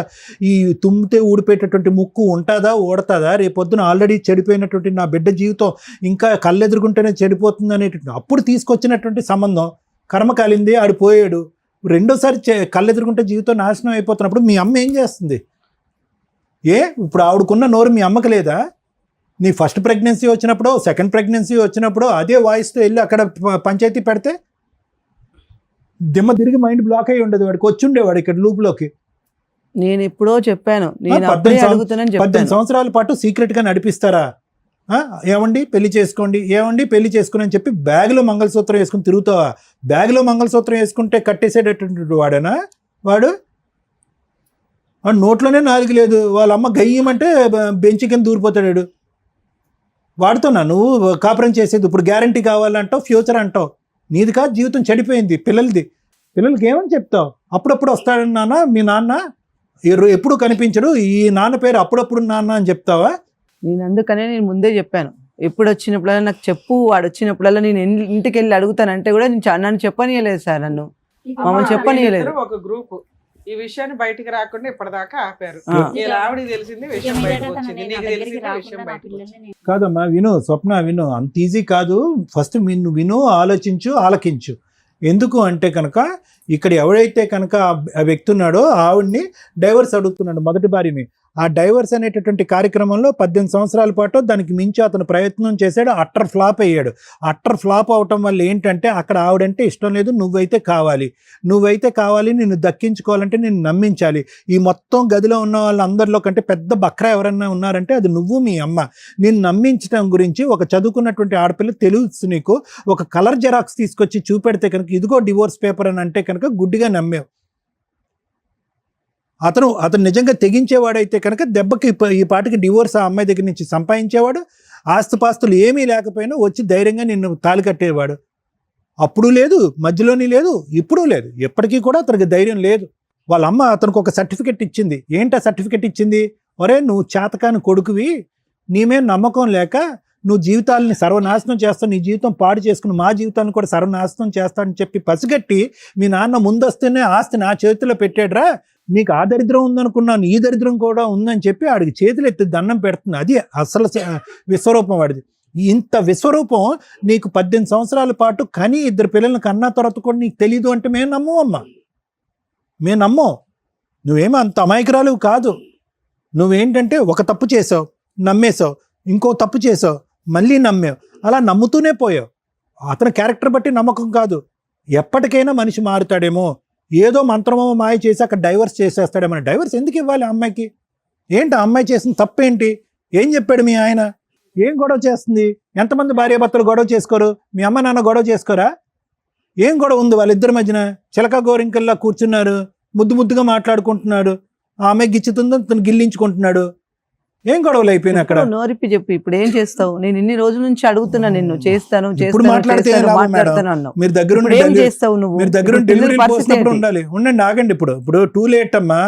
ఈ తుమ్మితే ఊడిపోయేటటువంటి ముక్కు ఉంటుందా, ఓడతాదా? రేపొద్దున ఆల్రెడీ చెడిపోయినటువంటి నా బిడ్డ జీవితం ఇంకా కళ్ళెదురుకుంటేనే చెడిపోతుంది అనేటువంటి అప్పుడు తీసుకొచ్చినటువంటి సంబంధం కర్మ కాలింది, ఆడిపోయాడు. రెండోసారి కళ్ళెదురుకుంటే జీవితం నాశనం అయిపోతున్నప్పుడు మీ అమ్మ ఏం చేస్తుంది? ఇప్పుడు ఆవిడకున్న నోరు మీ అమ్మకి లేదా? నీ ఫస్ట్ ప్రెగ్నెన్సీ వచ్చినప్పుడు, సెకండ్ ప్రెగ్నెన్సీ వచ్చినప్పుడు అదే వాయిస్తో వెళ్ళి అక్కడ పంచాయతీ పెడితే దిమ్మ తిరిగి మైండ్ బ్లాక్ అయ్యి ఉండదు. వాడికి వచ్చి ఉండేవాడు ఇక్కడ లూప్లోకి. నేను ఎప్పుడో చెప్పాను, నేను అప్పుడే అడుగుతానని 18 చెప్పాను. సంవత్సరాల పాటు సీక్రెట్గా నడిపిస్తారా? ఏమండి పెళ్లి చేసుకోండి, ఏమండి పెళ్లి చేసుకుని అని చెప్పి బ్యాగ్లో మంగళసూత్రం వేసుకుని తిరుగుతావా? బ్యాగ్లో మంగళసూత్రం వేసుకుంటే కట్టేసేటటువంటి వాడేనా వాడు? వాడు నోట్లోనే నాలుగు లేదు, వాళ్ళ అమ్మ గయ్యమంటే బెంచ్ కింద దూరిపోతాడు. వాడుతున్నా నువ్వు కాపురం చేసేది. ఇప్పుడు గ్యారంటీ కావాలంటావు, ఫ్యూచర్ అంటావు. నీది కాదు, జీవితం చెడిపోయింది. పిల్లలకి ఏమని చెప్తావు? అప్పుడప్పుడు వస్తాడని నాన్న మీ నాన్న, ఎప్పుడు కనిపించడు, ఈ నాన్న పేరు అప్పుడప్పుడు నాన్న అని చెప్తావా? నేను అందుకనే నేను ముందే చెప్పాను, ఎప్పుడు వచ్చినప్పుడల్లా నాకు చెప్పు, వాడు వచ్చినప్పుడల్లా నేను ఇంటికి వెళ్ళి అడుగుతానంటే కూడా నన్ను చెప్పనీయలేదు సార్. మమ్మల్ని చెప్పనీయలేదు. ఒక గ్రూప్ ఈ విషయాన్ని బయటికి రాకుండా ఇప్పటిదాకా ఆపారు. ఆవిడకి తెలిసింది విషయం బయటకు వచ్చింది, నీకు తెలిసింది విషయం బయటకు వచ్చింది. కాదమ్మా విను, స్వప్న విను, అంత ఈజీ కాదు. ఫస్ట్ విను, ఆలోచించు, ఆలకించు. ఎందుకు అంటే కనుక ఇక్కడ ఎవడైతే కనుక ఆ వ్యక్తి ఉన్నాడో ఆవిడ్ని డైవర్స్ అడుగుతున్నాడు, మొదటి భార్యని. ఆ డైవర్స్ అనేటటువంటి కార్యక్రమంలో 18 సంవత్సరాల పాటు దానికి మించి అతను ప్రయత్నం చేశాడు. అట్టర్ ఫ్లాప్ అయ్యాడు. అట్టర్ ఫ్లాప్ అవటం వల్ల ఏంటంటే అక్కడ ఆవిడంటే ఇష్టం లేదు, నువ్వైతే కావాలి, నిన్ను దక్కించుకోవాలంటే నిన్ను నమ్మించాలి. ఈ మొత్తం గదిలో ఉన్న వాళ్ళందరిలో కంటే పెద్ద బక్రా ఎవరన్నా ఉన్నారంటే అది నువ్వు, మీ అమ్మ. నిన్ను నమ్మించడం గురించి ఒక చదువుకున్నటువంటి ఆడపిల్ల తెలుసు నీకు. ఒక కలర్ జెరాక్స్ తీసుకొచ్చి చూపెడితే కనుక ఇదిగో డివోర్స్ పేపర్ అని అంటే కనుక గుడ్డిగా నమ్మేవు. అతను నిజంగా తెగించేవాడైతే కనుక దెబ్బకి ఈ పాటికి డివోర్స్ ఆ అమ్మాయి దగ్గర నుంచి సంపాదించేవాడు. ఆస్తుపాస్తులు ఏమీ లేకపోయినా వచ్చి ధైర్యంగా నిన్ను తాళి కట్టేవాడు. అప్పుడు లేదు, మధ్యలోని లేదు, ఇప్పుడు లేదు, ఎప్పటికీ కూడా అతనికి ధైర్యం లేదు. వాళ్ళ అమ్మ అతనికి ఒక సర్టిఫికెట్ ఇచ్చింది. ఏంటి ఆ సర్టిఫికెట్ ఇచ్చింది? ఒరే నువ్వు చేతకాని కొడుకువి, నీమే నమ్మకం లేక నువ్వు జీవితాలని సర్వనాశనం చేస్తావు, నీ జీవితం పాడు చేసుకుని మా జీవితాన్ని కూడా సర్వనాశనం చేస్తానని చెప్పి పసిగట్టి మీ నాన్న ముందొస్తేనే ఆస్తి నా చేతిలో పెట్టాడురా, నీకు ఆ దరిద్రం ఉందనుకున్నాను, ఈ దరిద్రం కూడా ఉందని చెప్పి ఆడికి చేతులు ఎత్తి దండం పెడుతుంది. అది అసలు విశ్వరూపం వాడిది. ఇంత విశ్వరూపం నీకు 18 సంవత్సరాల పాటు కని 2 పిల్లల్ని కన్నా తర్వాత కూడా నీకు తెలీదు అంటే మేము నమ్మం. నువ్వేమో అంత అమాయకురాలు కాదు. నువ్వేంటంటే ఒక తప్పు చేసావు, నమ్మేశావు, ఇంకో తప్పు చేసావు, మళ్ళీ నమ్మావు, అలా నమ్ముతూనే పోయావు. అతని క్యారెక్టర్ బట్టి నమ్మకం కాదు. ఎప్పటికైనా మనిషి మారుతాడేమో, ఏదో మంత్రమో మాయ చేసి అక్కడ డైవర్స్ చేసేస్తాడేమో. డైవర్స్ ఎందుకు ఇవ్వాలి అమ్మాయికి? ఏంటి ఆ అమ్మాయి చేసిన తప్పేంటి? ఏం చెప్పాడు మీ ఆయన? ఏం గొడవ చేస్తుంది? ఎంతమంది భార్యాభర్తలు గొడవ చేసుకోరు? మీ అమ్మ నాన్న గొడవ చేసుకోరా? ఏం గొడవ ఉంది వాళ్ళిద్దరి మధ్యన? చిలక గోరింకల్లా కూర్చున్నారు, ముద్దుగా మాట్లాడుకుంటున్నాడు. ఆ అమ్మాయి గిచ్చుతుందో తను గిల్లించుకుంటున్నాడు. ఏం గొడవలు అయిపోయినా అక్కడ? నోరిప్పి చెప్పు, ఇప్పుడు ఏం చేస్తావు? నేను ఇన్ని రోజుల నుంచి అడుగుతున్నా, నిన్ను చేస్తాను మాట్లాడతాను. మీరు దగ్గర డెలివరీ పోసినప్పుడు ఉండండి, ఆగండి. ఇప్పుడు టూ లేట్ అమ్మా.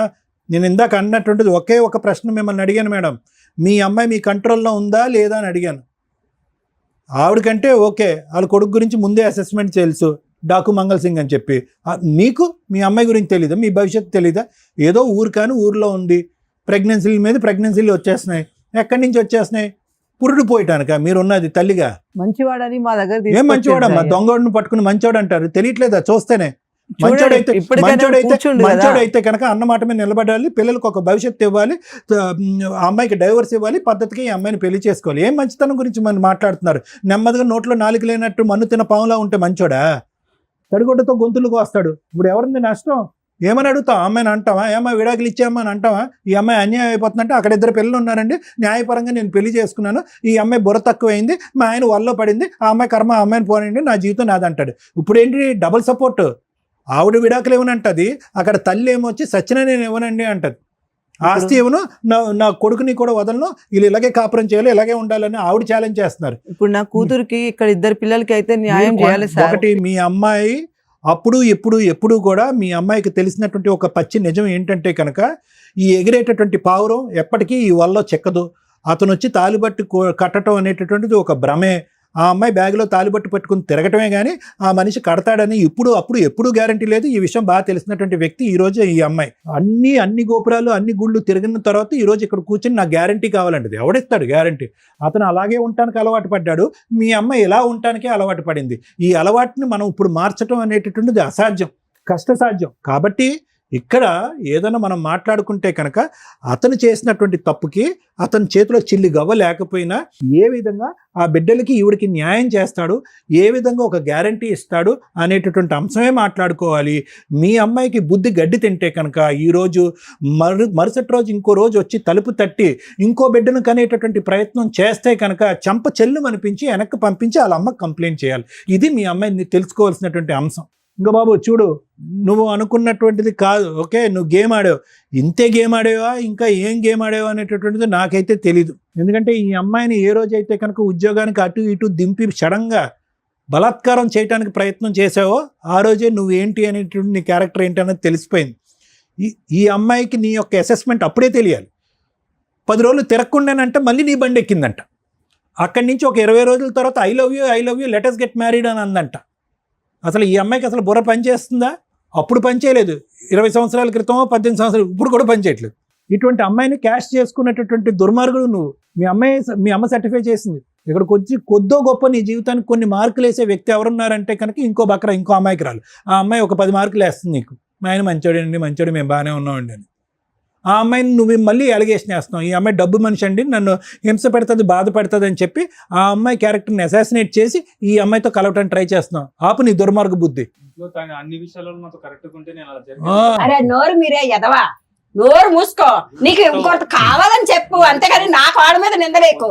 నేను ఇందాక అన్నటువంటిది ఒకే ఒక ప్రశ్న మిమ్మల్ని అడిగాను మేడం, మీ అమ్మాయి మీ కంట్రోల్లో ఉందా లేదా అని అడిగాను. ఆవిడకంటే ఓకే, వాళ్ళ కొడుకు గురించి ముందే అసెస్మెంట్ తెలుసు, డాకు మంగళ్ సింగ్ అని చెప్పి. మీకు మీ అమ్మాయి గురించి తెలీదా? మీ భవిష్యత్తు తెలీదా? ఏదో ఊరు కానీ ఊర్లో ఉంది, ప్రెగ్నెన్సీల మీద ప్రెగ్నెన్సీలు వచ్చేస్తున్నాయి. ఎక్కడి నుంచి వచ్చేస్తున్నాయి? పురుడు పోయటానిక మీరు ఉన్నది తల్లిగా? మంచివాడని మా దగ్గర ఏం మంచివాడమ్మా? దొంగోడిని పట్టుకుని మంచోడు అంటారు, తెలియట్లేదా? చూస్తేనే మంచోడైతే కనుక అన్నమాట మీద నిలబడాలి, పిల్లలకు ఒక భవిష్యత్తు ఇవ్వాలి, ఆ అమ్మాయికి డైవర్స్ ఇవ్వాలి, పద్ధతికి ఈ అమ్మాయిని పెళ్లి చేసుకోవాలి. ఏం మంచితనం గురించి మనం మాట్లాడుతున్నారు? నెమ్మదిగా నోట్లో నాలుగు లేనట్టు మన్ను తిన పాములా ఉంటే మంచోడా? తడిగొడ్డతో గొంతులకు వస్తాడు. ఇప్పుడు ఎవరింది నష్టం? ఏమని అడుగుతావు? అమ్మాయిని అంటావా? ఏమో విడాకులు ఇచ్చామని అంటావా? ఈ అమ్మాయి అన్యాయం అయిపోతుందంటే అక్కడ 2 పిల్లలు ఉన్నారండి, న్యాయపరంగా నేను పెళ్లి చేసుకున్నాను, ఈ అమ్మాయి బుర్ర తక్కువైంది, మా ఆయన వల్ల పడింది, ఆ అమ్మాయి కర్మ ఆ అమ్మాయిని పోనండి, నా జీవితం నాదంటాడు. ఇప్పుడు ఏంటి డబుల్ సపోర్ట్? ఆవిడ విడాకులు ఇవ్వనంటది, అక్కడ తల్లి ఏమొచ్చి సచిన నేను ఇవ్వనండి అంటది. ఆస్తి ఇవ్వను, నా కొడుకుని కూడా వదలను, వీళ్ళు ఇలాగే కాపురం చేయాలి, ఇలాగే ఉండాలని ఆవిడ ఛాలెంజ్ చేస్తున్నారు. ఇప్పుడు నా కూతురికి ఇక్కడ 2 పిల్లలకి అయితే న్యాయం చేయాలి సార్. ఒకటి, మీ అమ్మాయి అప్పుడు ఎప్పుడు కూడా మీ అమ్మాయికి తెలిసినటువంటి ఒక పచ్చి నిజం ఏంటంటే కనుక ఈ ఎగిరేటటువంటి పావురం ఎప్పటికీ ఈ వల్ల చెక్కదు. అతను వచ్చి తాలిబట్టు కట్టడం అనేటటువంటిది ఒక భ్రమే. ఆ అమ్మాయి బ్యాగ్లో తాలిబట్టు పట్టుకుని తిరగటమే కానీ ఆ మనిషి కడతాడని అప్పుడు ఎప్పుడూ గ్యారంటీ లేదు. ఈ విషయం బాగా తెలిసినటువంటి వ్యక్తి ఈరోజు ఈ అమ్మాయి అన్ని గోపురాలు అన్ని గుళ్ళు తిరిగిన తర్వాత ఈరోజు ఇక్కడ కూర్చొని నాకు గ్యారంటీ కావాలంటది. ఎవడిస్తాడు గ్యారంటీ? అతను అలాగే ఉండటానికి అలవాటు పడ్డాడు. మీ అమ్మాయి ఎలా ఉండటానికే అలవాటు పడింది. ఈ అలవాటుని మనం ఇప్పుడు మార్చడం అనేటటువంటిది అసాధ్యం, కష్టసాధ్యం. కాబట్టి ఇక్కడ ఏదైనా మనం మాట్లాడుకుంటే కనుక అతను చేసినటువంటి తప్పుకి అతని చేతిలో చిల్లి గవ్వ లేకపోయినా ఏ విధంగా ఆ బిడ్డలకి ఈవిడికి న్యాయం చేస్తాడు, ఏ విధంగా ఒక గ్యారంటీ ఇస్తాడు అనేటటువంటి అంశమే మాట్లాడుకోవాలి. మీ అమ్మాయికి బుద్ధి గడ్డి తింటే కనుక ఈరోజు మరుసటి రోజు ఇంకో రోజు వచ్చి తలుపు తట్టి ఇంకో బిడ్డను కనేటటువంటి ప్రయత్నం చేస్తే కనుక చెంప చెల్లు అనిపించి వెనక్కి పంపించి వాళ్ళ అమ్మకి కంప్లైంట్ చేయాలి. ఇది మీ అమ్మాయిని తెలుసుకోవాల్సినటువంటి అంశం. ఇంకా బాబు చూడు, నువ్వు అనుకున్నటువంటిది కాదు. ఓకే, నువ్వు గేమ్ ఆడావు, ఇంతే గేమ్ ఆడేవా, ఇంకా ఏం గేమ్ ఆడేవా అనేటటువంటిది నాకైతే తెలీదు. ఎందుకంటే ఈ అమ్మాయిని ఏ రోజైతే కనుక ఉద్యోగానికి అటు ఇటు దింపి సడన్గా బలాత్కారం చేయడానికి ప్రయత్నం చేసావో ఆ రోజే నువ్వేంటి అనేటువంటి నీ క్యారెక్టర్ ఏంటి అనేది తెలిసిపోయింది. ఈ అమ్మాయికి నీ యొక్క అసెస్మెంట్ అప్పుడే తెలియాలి. 10 రోజులు తిరగకుండానంటే మళ్ళీ నీ బండి ఎక్కిందంట. అక్కడి నుంచి ఒక 20 రోజుల తర్వాత I love you let us get married అని అందంట. అసలు ఈ అమ్మాయికి అసలు బుర్ర పనిచేస్తుందా? అప్పుడు పనిచేయలేదు. 20 సంవత్సరాల క్రితం 18 సంవత్సరాలు ఇప్పుడు కూడా పనిచేయట్లేదు. ఇటువంటి అమ్మాయిని క్యాష్ చేసుకునేటటువంటి దుర్మార్గుడు నువ్వు. మీ అమ్మ సర్టిఫై చేసింది. ఇక్కడికి వచ్చి కొద్దో గొప్ప నీ జీవితానికి కొన్ని మార్కులు వేసే వ్యక్తి ఎవరున్నారంటే కనుక ఇంకో అమ్మాయికి రాలు. ఆ అమ్మాయి ఒక 10 మార్కులు వేస్తుంది నీకు. మా ఆయన మంచోడు, మేము బాగానే ఉన్నామండి అని. ఆ అమ్మాయిని నువ్వు మళ్ళీ అలిగేషన్ వేస్తున్నావు. ఈ అమ్మాయి డబ్బు మనిషి అండి, నన్ను హింస పెడుతుంది, బాధ పెడుతుంది అని చెప్పి ఆ అమ్మాయి క్యారెక్టర్ని అసాసినేట్ చేసి ఈ అమ్మాయితో కలవటానికి ట్రై చేస్తున్నావు. ఆపు నీ దుర్మార్గ బుద్ధి. అన్ని విషయాలలో నాతో కరెక్ట్ ఉంటే నేను అలా అరే నోరు మీరే ఎదవా, నోరు మూసుకో. నీకు ఇంకొకటి కావాలని చెప్పు, అంతేగాని నాకు వాడి మీద నిందలేకు.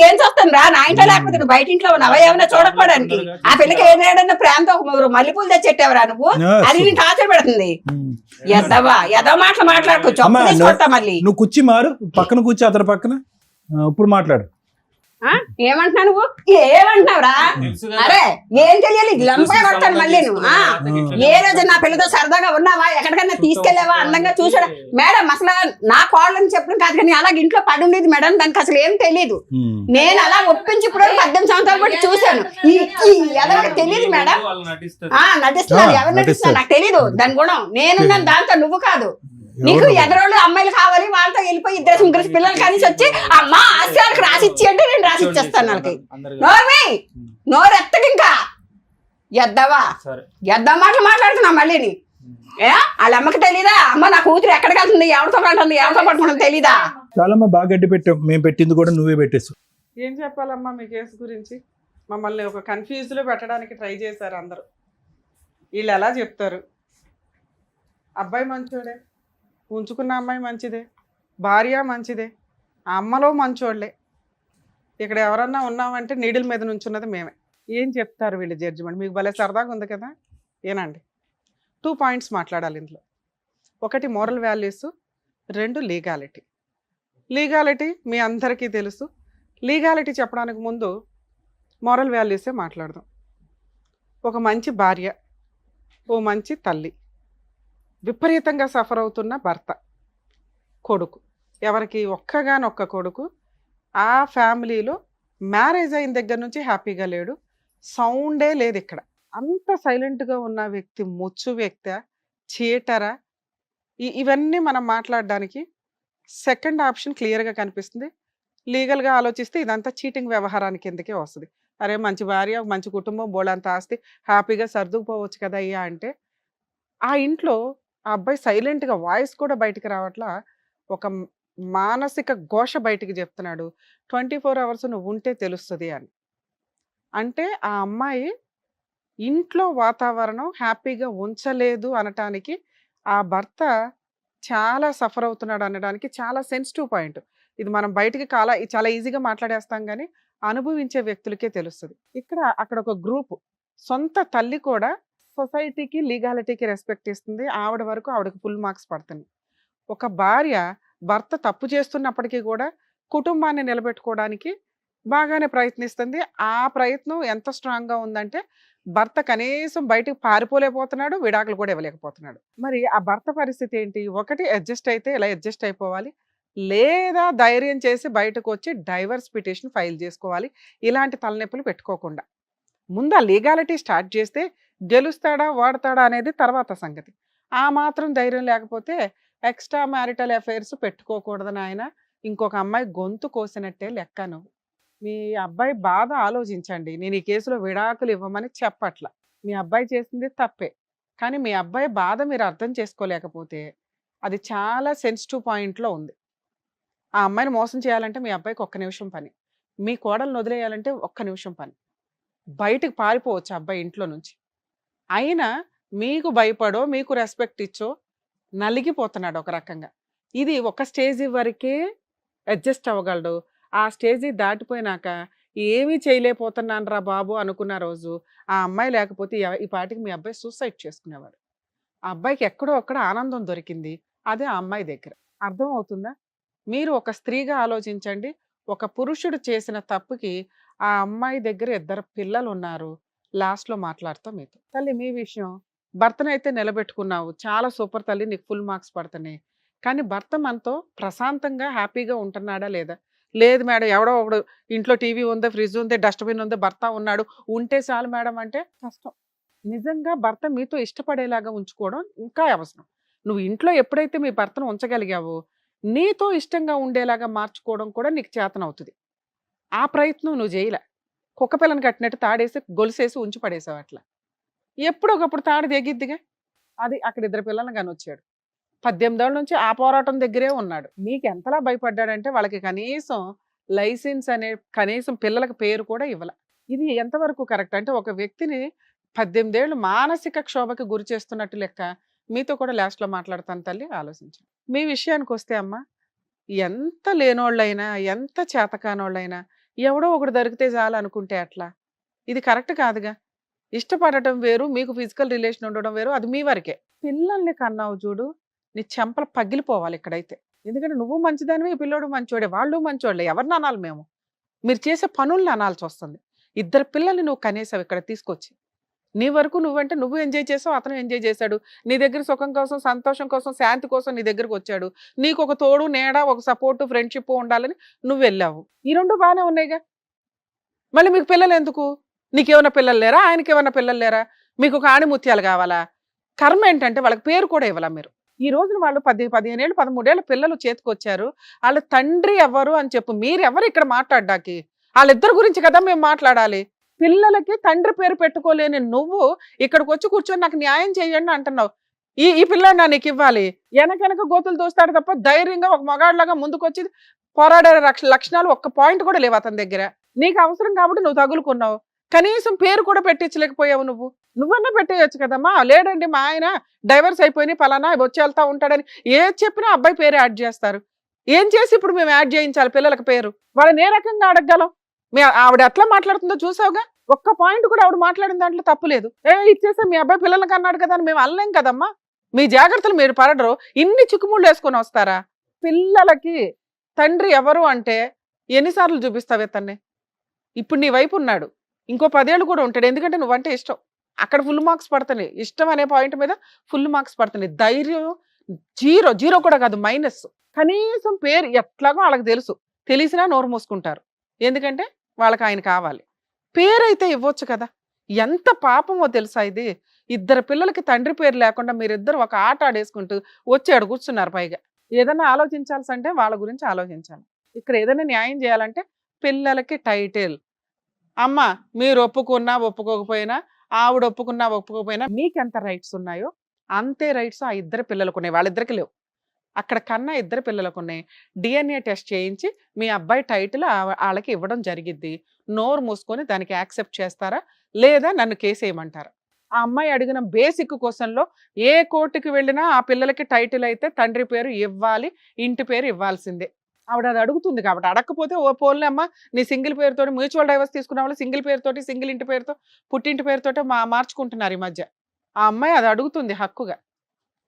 ఏం చూస్తాను రా, నా ఇంట్లో లేకపోతే నువ్వు బయట ఇంట్లో ఉన్నావా ఏమైనా చూడకపోవడానికి? ఆ పిల్లకి ఏదైనా ప్రేమతో మల్లెపూలు తెచ్చెట్టావరా నువ్వు? అది నేను టార్చర్ పెడుతుంది. ఎదవ మాటలు మాట్లాడుకో, చూస్తా మళ్ళీ. నువ్వు కూర్చి మారు, పక్కన కూర్చో, అతని పక్కన. ఇప్పుడు మాట్లాడు. ఏమంటున్నా నువ్వు? ఏమంటున్నావురా? అరే ఏం తెలియాలి, లంపగా కొడతాను మళ్ళీ నువ్వు. ఏ రోజు నా పిల్లతో సరదాగా ఉన్నావా, ఎక్కడికైనా తీసుకెళ్లావా, అందంగా చూసాడా? మేడం అసలు నా కోళ్ళని చెప్పడం కాదు, కానీ అలాగే ఇంట్లో పడి ఉండేది మేడం, దానికి అసలు ఏం తెలియదు. నేను అలా ఒప్పించి ఇప్పుడు 18 సంవత్సరాలు బట్టి చూశాను. ఎవరికి తెలియదు మేడం, నటిస్తున్నారు. ఎవరు నటిస్తున్నారు నాకు తెలీదు దాని గుణం. నేనున్నాను దాంతో, నువ్వు కాదు. నీకు ఎదరోళ్ళు అమ్మాయిలు కావాలి, వాళ్ళతో వెళ్ళిపోయి 2-3 పిల్లలు కలిసి వచ్చి అమ్మా ఆస్తి రాసిచ్చి అంటే నేను రాసిచ్చేస్తాను వాళ్ళకి. నోరు ఎత్తకి ఇంకా ఎద్దా మాటలు మాట్లాడుతున్నా మళ్ళీ. వాళ్ళ అమ్మకి తెలీదా? అమ్మ నా కూతురు ఎక్కడికి వెళ్తుంది, ఎవరితో కంటుంది, ఎవరితో పట్టుకుంటుంది తెలీదా? చాలమ్మా, బాగా గడ్డి పెట్టావు. మేము పెట్టింది కూడా నువ్వే పెట్టేసు. ఏం చెప్పాలమ్మా మీ కేసు గురించి? మమ్మల్ని ఒక కన్ఫ్యూజ్లో పెట్టడానికి ట్రై చేశారు అందరూ. వీళ్ళు ఎలా చెప్తారు? అబ్బాయి మంచోడే, ఉంచుకున్న అమ్మాయి మంచిదే, భార్య మంచిదే, ఆ అమ్మలో మంచోళ్ళే. ఇక్కడ ఎవరన్నా ఉన్నామంటే నీడిల్ మీద నుంచున్నది మేమే. ఏం చెప్తారు వీళ్ళు జడ్జిమెంట్? మీకు భలే సరదాగా ఉంది కదా. ఏనండి, 2 పాయింట్స్ మాట్లాడాలి ఇందులో. 1 మోరల్ వాల్యూస్, 2 లీగాలిటీ. లీగాలిటీ మీ అందరికీ తెలుసు. లీగాలిటీ చెప్పడానికి ముందు మోరల్ వాల్యూసే మాట్లాడదాం. ఒక మంచి భార్య, ఓ మంచి తల్లి, విపరీతంగా సఫర్ అవుతున్న భర్త, కొడుకు, ఎవరికి ఒక్కగానొక్క కొడుకు, ఆ ఫ్యామిలీలో మ్యారేజ్ అయిన దగ్గర నుంచి హ్యాపీగా లేడు, సౌండే లేదు ఇక్కడ. అంత సైలెంట్గా ఉన్న వ్యక్తి ముచ్చు వ్యక్తి, చీటరా? ఇవన్నీ మనం మాట్లాడడానికి సెకండ్ ఆప్షన్ క్లియర్గా కనిపిస్తుంది. లీగల్గా ఆలోచిస్తే ఇదంతా చీటింగ్ వ్యవహారానికి కిందకే వస్తుంది. అరే మంచి భార్య, మంచి కుటుంబం, బోళంత ఆస్తి, హ్యాపీగా సర్దుకుపోవచ్చు కదా అయ్యా అంటే, ఆ ఇంట్లో ఆ అబ్బాయి సైలెంట్గా, వాయిస్ కూడా బయటికి రావట్లా, ఒక మానసిక ఘోష బయటికి చెప్తున్నాడు. 24 అవర్స్ నువ్వు ఉంటే తెలుస్తుంది అని. అంటే ఆ అమ్మాయి ఇంట్లో వాతావరణం హ్యాపీగా ఉంచలేదు అనటానికి, ఆ భర్త చాలా సఫర్ అవుతున్నాడు అనడానికి చాలా సెన్సిటివ్ పాయింట్ ఇది. మనం బయటికి చాలా ఈజీగా మాట్లాడేస్తాం, కానీ అనుభవించే వ్యక్తులకే తెలుస్తుంది. అక్కడ ఒక గ్రూప్, సొంత తల్లి కూడా సొసైటీకి, లీగాలిటీకి రెస్పెక్ట్ ఇస్తుంది. ఆవిడ వరకు ఆవిడకి ఫుల్ మార్క్స్ పడుతుంది. ఒక భార్య భర్త తప్పు చేస్తున్నప్పటికీ కూడా కుటుంబాన్ని నిలబెట్టుకోవడానికి బాగానే ప్రయత్నిస్తుంది. ఆ ప్రయత్నం ఎంత స్ట్రాంగ్‌గా ఉందంటే, భర్త కనీసం బయటికి పారిపోలేకపోతున్నాడు, విడాకులు కూడా ఇవ్వలేకపోతున్నాడు. మరి ఆ భర్త పరిస్థితి ఏంటి? ఒకటి అడ్జస్ట్ అయితే ఇలా అడ్జస్ట్ అయిపోవాలి. లేదా ధైర్యం చేసి బయటకొచ్చి డైవర్స్ పిటిషన్ ఫైల్ చేసుకోవాలి. ఇలాంటి తలనొప్పులు పెట్టుకోకుండా. ముందు ఆ లీగాలిటీ స్టార్ట్ చేస్తే గెలుస్తాడా, ఓడతాడా అనేది తర్వాత సంగతి. ఆ మాత్రం ధైర్యం లేకపోతే ఎక్స్ట్రా మ్యారిటల్ అఫైర్స్ పెట్టుకోకూడదు నాయన. ఇంకొక అమ్మాయి గొంతు కోసినట్టే లెక్క నువ్వు. మీ అబ్బాయి బాధ ఆలోచించండి. నేను ఈ కేసులో విడాకులు ఇవ్వమని చెప్పట్ల. మీ అబ్బాయి చేసింది తప్పే. కానీ మీ అబ్బాయి బాధ మీరు అర్థం చేసుకోలేకపోతే అది చాలా సెన్సిటివ్ పాయింట్‌లో ఉంది. ఆ అమ్మాయిని మోసం చేయాలంటే మీ అబ్బాయికి ఒక్క నిమిషం పని. మీ కోడల్ని వదిలేయాలంటే ఒక్క నిమిషం పని. బయటికి పారిపోవచ్చు ఆ అబ్బాయి ఇంట్లో నుంచి. అయినా మీకు భయపడో, మీకు రెస్పెక్ట్ ఇచ్చో నలిగిపోతున్నాడు ఒక రకంగా. ఇది ఒక స్టేజ్ వరకే అడ్జస్ట్ అవ్వగలడు. ఆ స్టేజ్ దాటిపోయినాక ఏమీ చేయలేకపోతున్నానురా బాబు అనుకున్న రోజు ఆ అమ్మాయి లేకపోతే ఈ పాటికి మీ అబ్బాయి సూసైడ్ చేసుకునేవాడు. ఆ అబ్బాయికి ఎక్కడో అక్కడ ఆనందం దొరికింది. అదే ఆ అమ్మాయి దగ్గర. అర్థం అవుతుందా? మీరు ఒక స్త్రీగా ఆలోచించండి. ఒక పురుషుడు చేసిన తప్పుకి ఆ అమ్మాయి దగ్గర 2 పిల్లలు ఉన్నారు. లాస్ట్‌లో మాట్లాడతా మీతో. తల్లి మీ విషయం. భర్తనైతే నిలబెట్టుకున్నావు. చాలా సూపర్ తల్లి, నీకు ఫుల్ మార్క్స్ పడుతున్నాయి. కానీ భర్త మనతో ప్రశాంతంగా, హ్యాపీగా ఉంటున్నాడా లేదా? లేదు మేడం, ఎవడో ఒకడు ఇంట్లో టీవీ ఉంది, ఫ్రిడ్జ్ ఉంది, డస్ట్‌బిన్ ఉంది, భర్త ఉన్నాడు. ఉంటే చాలు మేడం అంటే కష్టం. నిజంగా భర్త మీతో ఇష్టపడేలాగా ఉంచుకోవడం ఇంకా అవసరం. నువ్వు ఇంట్లో ఎప్పుడైతే మీ భర్తను ఉంచగలిగావో, నీతో ఇష్టంగా ఉండేలాగా మార్చుకోవడం కూడా నీకు చేతనవుతుంది. ఆ ప్రయత్నం నువ్వు చేయలే. కుక్క పిల్లని కట్టినట్టు తాడేసి, గొలుసేసి ఉంచి పడేసావు అట్లా. ఎప్పుడో ఒకప్పుడు తాడు తెగిద్దిగా. అది అక్కడ 2 పిల్లల్ని కనొచ్చాడు. 18 ఏళ్ల నుంచి ఆ పోరాటం దగ్గరే ఉన్నాడు. మీకు ఎంతలా భయపడ్డాడంటే వాళ్ళకి కనీసం లైసెన్స్ అనే కనీసం పిల్లలకి పేరు కూడా ఇవ్వల. ఇది ఎంతవరకు కరెక్ట్? అంటే ఒక వ్యక్తిని 18 ఏళ్ళు మానసిక క్షోభకి గురి చేస్తున్నట్టు లెక్క. మీతో కూడా లాస్ట్‌లో మాట్లాడతాను తల్లి, ఆలోచించండి. మీ విషయానికొస్తే అమ్మ, ఎంత లేనోళ్ళైనా, ఎంత చేతకానోళ్ళైనా ఎవడో ఒకడు దొరికితే చాలు అనుకుంటే ఎట్లా? ఇది కరెక్ట్ కాదుగా. ఇష్టపడటం వేరు, మీకు ఫిజికల్ రిలేషన్ ఉండడం వేరు, అది మీ వరకే. పిల్లల్ని కన్నావు చూడు, నీ చెంపలు పగిలిపోవాలి ఇక్కడైతే. ఎందుకంటే నువ్వు మంచిదానివి, ఈ పిల్లోడు మంచోడే, వాళ్ళు మంచోళ్ళే. ఎవరిని అనాలి మేము? మీరు చేసే పనుల్ని అనాల్సి వస్తుంది. 2 పిల్లల్ని నువ్వు కనేసావు ఇక్కడ తీసుకొచ్చి. నీ వరకు నువ్వంటే నువ్వు ఎంజాయ్ చేసావు, అతను ఎంజాయ్ చేశాడు. నీ దగ్గర సుఖం కోసం, సంతోషం కోసం, శాంతి కోసం నీ దగ్గరకు వచ్చాడు. నీకు ఒక తోడు, నీడ, ఒక సపోర్టు, ఫ్రెండ్షిప్ ఉండాలని నువ్వు వెళ్ళావు. ఈ 2 బాగానే ఉన్నాయిగా. మళ్ళీ మీకు పిల్లలు ఎందుకు? నీకేమన్నా పిల్లలు లేరా? ఆయనకేమన్నా పిల్లలు లేరా? మీకు ఒక ఆణిముత్యాలు కావాలా? కర్మ ఏంటంటే వాళ్ళకి పేరు కూడా ఇవ్వాలా మీరు? ఈ రోజున వాళ్ళు 15 ఏళ్ళు, 13 ఏళ్ళ పిల్లలు చేతికొచ్చారు. వాళ్ళ తండ్రి ఎవరు అని చెప్పు. మీరెవరు ఇక్కడ మాట్లాడ్డానికి? వాళ్ళిద్దరి గురించి కదా మేము మాట్లాడాలి. పిల్లలకి తండ్రి పేరు పెట్టుకోలేని నువ్వు ఇక్కడికి వచ్చి కూర్చొని నాకు న్యాయం చేయండి అంటున్నావు. ఈ పిల్లాడిని నీకు ఇవ్వాలి. వెనక గోతులు దోస్తాడు తప్ప ధైర్యంగా ఒక మగాడిలాగా ముందుకొచ్చి పోరాడే లక్షణాలు ఒక్క పాయింట్ కూడా లేవు అతని దగ్గర. నీకు అవసరం కాబట్టి నువ్వు తగులుకున్నావు. కనీసం పేరు కూడా పెట్టించలేకపోయావు నువ్వు. నువ్వన్నా పెట్టేయచ్చు కదమ్మా. లేడండి మా ఆయన డైవర్స్ అయిపోయినాయి, పలానా వచ్చి వెళ్తా ఉంటాడని ఏది చెప్పినా అబ్బాయి పేరు యాడ్ చేస్తారు. ఏం చేసి ఇప్పుడు మేము యాడ్ చేయించాలి పిల్లలకి పేరు? వాళ్ళని ఏ రకంగా అడగగలం? ఆవిడ ఎట్లా మాట్లాడుతుందో చూసావుగా. ఒక్క పాయింట్ కూడా ఆవిడ మాట్లాడిన దాంట్లో తప్పు లేదు. ఇచ్చేసా మీ అబ్బాయి పిల్లలకి అన్నాడు కదా అని మేము అనలేం కదమ్మా. మీ జాగ్రత్తలు మీరు పడరు. ఇన్ని చిక్కుముళ్ళు వేసుకొని వస్తారా? పిల్లలకి తండ్రి ఎవరు అంటే ఎన్నిసార్లు చూపిస్తావు ఇతన్ని? ఇప్పుడు నీ వైపు ఉన్నాడు, ఇంకో 10 ఏళ్ళు కూడా ఉంటాడు. ఎందుకంటే నువ్వంటే ఇష్టం. అక్కడ ఫుల్ మార్క్స్ పడుతున్నాయి. ఇష్టం అనే పాయింట్ మీద ఫుల్ మార్క్స్ పడుతున్నాయి. ధైర్యం జీరో కూడా కాదు, మైనస్. కనీసం పేరు ఎట్లాగో వాళ్ళకి తెలుసు. తెలిసినా నోరు మూసుకుంటారు. ఎందుకంటే వాళ్ళకి ఆయన కావాలి. పేరైతే ఇవ్వచ్చు కదా. ఎంత పాపమో తెలుసా ఇది? 2 పిల్లలకి తండ్రి పేరు లేకుండా మీరిద్దరు ఒక ఆట ఆడేసుకుంటూ వచ్చాడు కూర్చున్నారు. పైగా ఏదైనా ఆలోచించాల్సి అంటే వాళ్ళ గురించి ఆలోచించాలి. ఇక్కడ ఏదైనా న్యాయం చేయాలంటే పిల్లలకి టైటిల్. అమ్మ మీరు ఒప్పుకున్నా ఒప్పుకోకపోయినా, ఆవిడ ఒప్పుకున్నా ఒప్పుకోకపోయినా మీకెంత రైట్స్ ఉన్నాయో అంతే రైట్స్ ఆ 2 పిల్లలకు ఉన్నాయి. వాళ్ళిద్దరికి లేవు. అక్కడ కన్నా 2 పిల్లలకు ఉన్నాయి. DNA టెస్ట్ చేయించి మీ అబ్బాయి టైటిల్ వాళ్ళకి ఇవ్వడం జరిగిద్ది. నోరు మూసుకొని దానికి యాక్సెప్ట్ చేస్తారా లేదా నన్ను కేసేయమంటారా? ఆ అమ్మాయి అడిగిన బేసిక్ క్వశ్చన్లో ఏ కోర్టుకి వెళ్ళినా ఆ పిల్లలకి టైటిల్ అయితే తండ్రి పేరు ఇవ్వాలి, ఇంటి పేరు ఇవ్వాల్సిందే. ఆవిడ అది అడుగుతుంది కాబట్టి. అడగకపోతే ఓ పోన్లే అమ్మ, నీ సింగిల్ పేరుతో మ్యూచువల్ డైవర్స్ తీసుకున్న వాళ్ళు సింగిల్ పేరుతోటి, సింగిల్ ఇంటి పేరుతో, పుట్టింటి పేరుతో మార్చుకుంటున్నారు ఈ మధ్య. ఆ అమ్మాయి అది అడుగుతుంది హక్కుగా.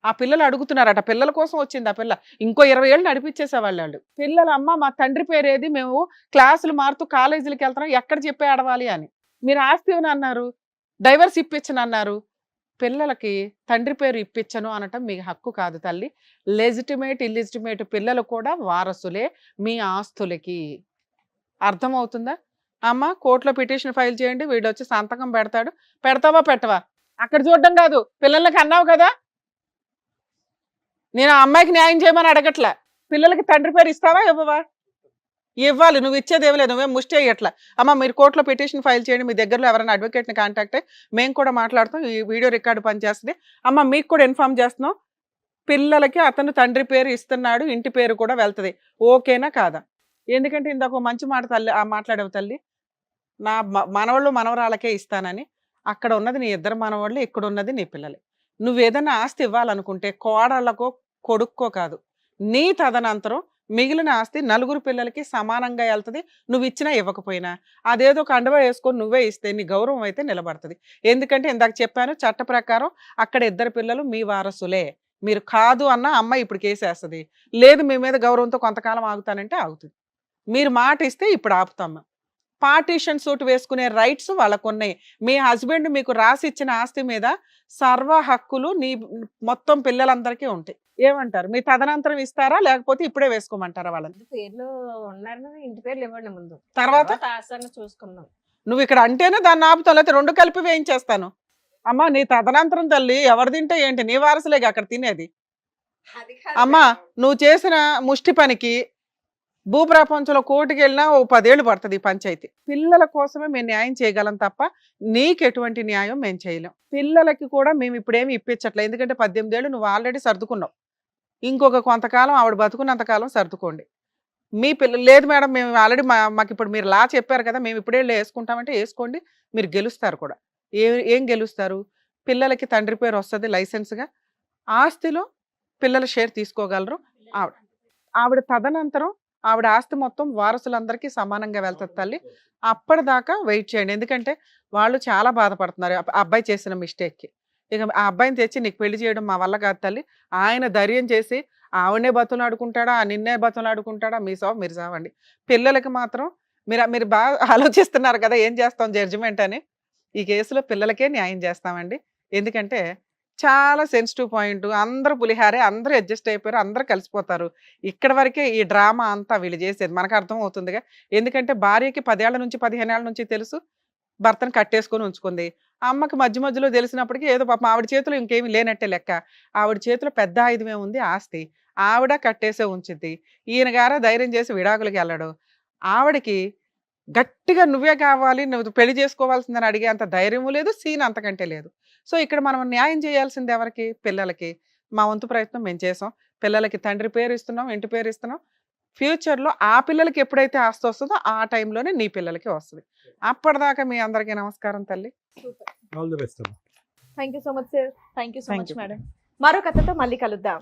ఆ పిల్లలు అడుగుతున్నారట, పిల్లల కోసం వచ్చింది ఆ పిల్ల. ఇంకో 20 ఏళ్ళు నడిపించేసేవాళ్ళు వాళ్ళు. పిల్లల అమ్మ మా తండ్రి పేరేది, మేము క్లాసులు మారుతూ కాలేజీలకు వెళ్తున్నాం, ఎక్కడ చెప్పి ఆడవాలి అని. మీరు ఆస్తి ఇవ్వను అన్నారు, డైవర్స్ ఇప్పించను అన్నారు. పిల్లలకి తండ్రి పేరు ఇప్పించను అనటం మీ హక్కు కాదు తల్లి. లెజిటిమేట్ ఇల్లిజిటిమేట్ పిల్లలు కూడా వారసులే మీ ఆస్తులకి. అర్థమవుతుందా అమ్మ? కోర్టులో పిటిషన్ ఫైల్ చేయండి, వీడు వచ్చి సంతకం పెడతాడు. పెడతావా పెట్టవా? అక్కడ చూడడం కాదు, పిల్లలకి అన్నావు కదా. నేను ఆ అమ్మాయికి న్యాయం చేయమని అడగట్లా. పిల్లలకి తండ్రి పేరు ఇస్తావా ఇవ్వవా? ఇవ్వాలి. నువ్వు ఇచ్చేది ఏమి లేదు, నువ్వేం ముష్టి అయ్యట్లా. అమ్మ మీరు కోర్టులో పిటిషన్ ఫైల్ చేయండి, మీ దగ్గరలో ఎవరైనా అడ్వకేట్ని కాంటాక్ట్ అయ్యి మేము కూడా మాట్లాడుతాం, ఈ వీడియో రికార్డు పనిచేస్తుంది. అమ్మ మీకు కూడా ఇన్ఫార్మ్ చేస్తున్నాం, పిల్లలకి అతను తండ్రి పేరు ఇస్తున్నాడు, ఇంటి పేరు కూడా వెళ్తుంది. ఓకేనా కాదా? ఎందుకంటే ఇందాక మంచి మాట తల్లి మాట్లాడేవు తల్లి, నా మనవాళ్ళు మనవరాలకే ఇస్తానని. అక్కడ ఉన్నది నీ ఇద్దరు మనవాళ్ళు, ఇక్కడ ఉన్నది నీ పిల్లలే. నువ్వేదన్నా ఆస్తి ఇవ్వాలనుకుంటే కోడళ్ళకో కొడుక్కో కాదు, నీ తదనంతరం మిగిలిన ఆస్తి నలుగురు పిల్లలకి సమానంగా వెళ్తుంది. నువ్వు ఇచ్చినా ఇవ్వకపోయినా అదేదో కండువా వేసుకొని నువ్వే ఇస్తే నీ గౌరవం అయితే నిలబడుతుంది. ఎందుకంటే ఇందాక చెప్పాను, చట్ట ప్రకారం అక్కడ ఇద్దరు పిల్లలు మీ వారసులే. మీరు కాదు అన్న అమ్మాయి ఇప్పుడు కేసేస్తుంది. లేదు మీ మీద గౌరవంతో కొంతకాలం ఆగుతానంటే ఆగుతుంది. మీరు మాట ఇస్తే ఇప్పుడు ఆపుతాము. పార్టీషన్ సూట్ వేసుకునే రైట్స్ వాళ్ళకు ఉన్నాయి. మీ హస్బెండ్ మీకు రాసి ఇచ్చిన ఆస్తి మీద సర్వ హక్కులు నీ మొత్తం పిల్లలందరికీ ఉంటాయి. ఏమంటారు? మీ తదనంతరం ఇస్తారా లేకపోతే ఇప్పుడే వేసుకోమంటారా వాళ్ళని? పేర్లు ఉన్నారు, ఇంటి పేర్లు ఇవ్వండి ముందు, తర్వాత చూసుకుందాం. నువ్వు ఇక్కడ అంటేనే దాన్ని ఆపుతావు, లేకపోతే రెండు కలిపి వేయించేస్తాను. అమ్మా నీ తదనంతరం తల్లి ఎవరు తింటే ఏంటి, నీ వారసులేగా అక్కడ తినేది. అమ్మా నువ్వు చేసిన ముష్టి పనికి భూప్రపంచంలో కోర్టుకి వెళ్ళినా ఓ 10 ఏళ్ళు పడుతుంది ఈ పంచాయతీ. పిల్లల కోసమే మేము న్యాయం చేయగలం తప్ప నీకు ఎటువంటి న్యాయం మేము చేయలేం. పిల్లలకి కూడా మేము ఇప్పుడేమి ఇప్పించట్లేదు, ఎందుకంటే 18 ఏళ్ళు నువ్వు ఆల్రెడీ సర్దుకున్నావు. ఇంకొక కొంతకాలం ఆవిడ బతుకున్నంతకాలం సర్దుకోండి. మీ పిల్లలు లేదు మేడం మేము ఆల్రెడీ మాకు ఇప్పుడు మీరు లా చెప్పారు కదా, మేము ఇప్పుడే వేసుకుంటామంటే వేసుకోండి, మీరు గెలుస్తారు కూడా. ఏం గెలుస్తారు? పిల్లలకి తండ్రి పేరు వస్తుంది లైసెన్స్గా, ఆస్తిలో పిల్లల షేర్ తీసుకోగలరు. ఆవిడ తదనంతరం ఆవిడ ఆస్తి మొత్తం వారసులందరికీ సమానంగా వెళ్తుంది తల్లి. అప్పటిదాకా వెయిట్ చేయండి, ఎందుకంటే వాళ్ళు చాలా బాధపడుతున్నారు అబ్బాయి చేసిన మిస్టేక్కి. ఇక ఆ అబ్బాయిని తెచ్చి నీకు పెళ్లి చేయడం మా వల్ల కాదు తల్లి. ఆయన ధైర్యం చేసి ఆవిడనే బతులాడుకుంటాడా, నిన్నే బతులాడుకుంటాడా, మీ సావు మీరు సావండి. పిల్లలకి మాత్రం మీరు బాగా ఆలోచిస్తున్నారు కదా ఏం చేస్తాం జడ్జిమెంట్ అని. ఈ కేసులో పిల్లలకే న్యాయం చేస్తామండి. ఎందుకంటే చాలా సెన్సిటివ్ పాయింట్. అందరూ పులిహారే, అందరూ అడ్జస్ట్ అయిపోయారు, అందరూ కలిసిపోతారు. ఇక్కడ వరకే ఈ డ్రామా అంతా వీళ్ళు చేసేది మనకు అర్థం అవుతుందిగా. ఎందుకంటే భార్యకి 10 ఏళ్ల నుంచి 15 ఏళ్ల నుంచి తెలుసు భర్తను కట్టేసుకొని ఉంచుకుంది. అమ్మకి మధ్య మధ్యలో తెలిసినప్పటికీ ఏదో పాపం ఆవిడ చేతిలో ఇంకేమీ లేనట్టే లెక్క. ఆవిడ చేతిలో పెద్ద ఆయుధమే ఉంది ఆస్తి, ఆవిడ కట్టేసే ఉంచుద్ది. ఈయన గారా ధైర్యం చేసి విడాకులకి వెళ్ళడు. ఆవిడకి గట్టిగా నువ్వే కావాలి, నువ్వు పెళ్లి చేసుకోవాల్సిందని అడిగే అంత ధైర్యము లేదు, సీన్ అంతకంటే లేదు. సో ఇక్కడ మనం న్యాయం చేయాల్సింది ఎవరికి? పిల్లలకి. మా వంతు ప్రయత్నం మేము చేసాం. పిల్లలకి తండ్రి పేరు ఇస్తున్నాం, ఇంటి పేరు ఇస్తున్నాం. ఫ్యూచర్లో ఆ పిల్లలకి ఎప్పుడైతే ఆస్తి వస్తుందో ఆ టైంలోనే నీ పిల్లలకి వస్తుంది. అప్పటిదాకా మీ అందరికీ నమస్కారం తల్లి. All the best. Thank you so much sir. Thank you so Thank much you. Madam. మరో కథతో మళ్ళీ కలుద్దాం.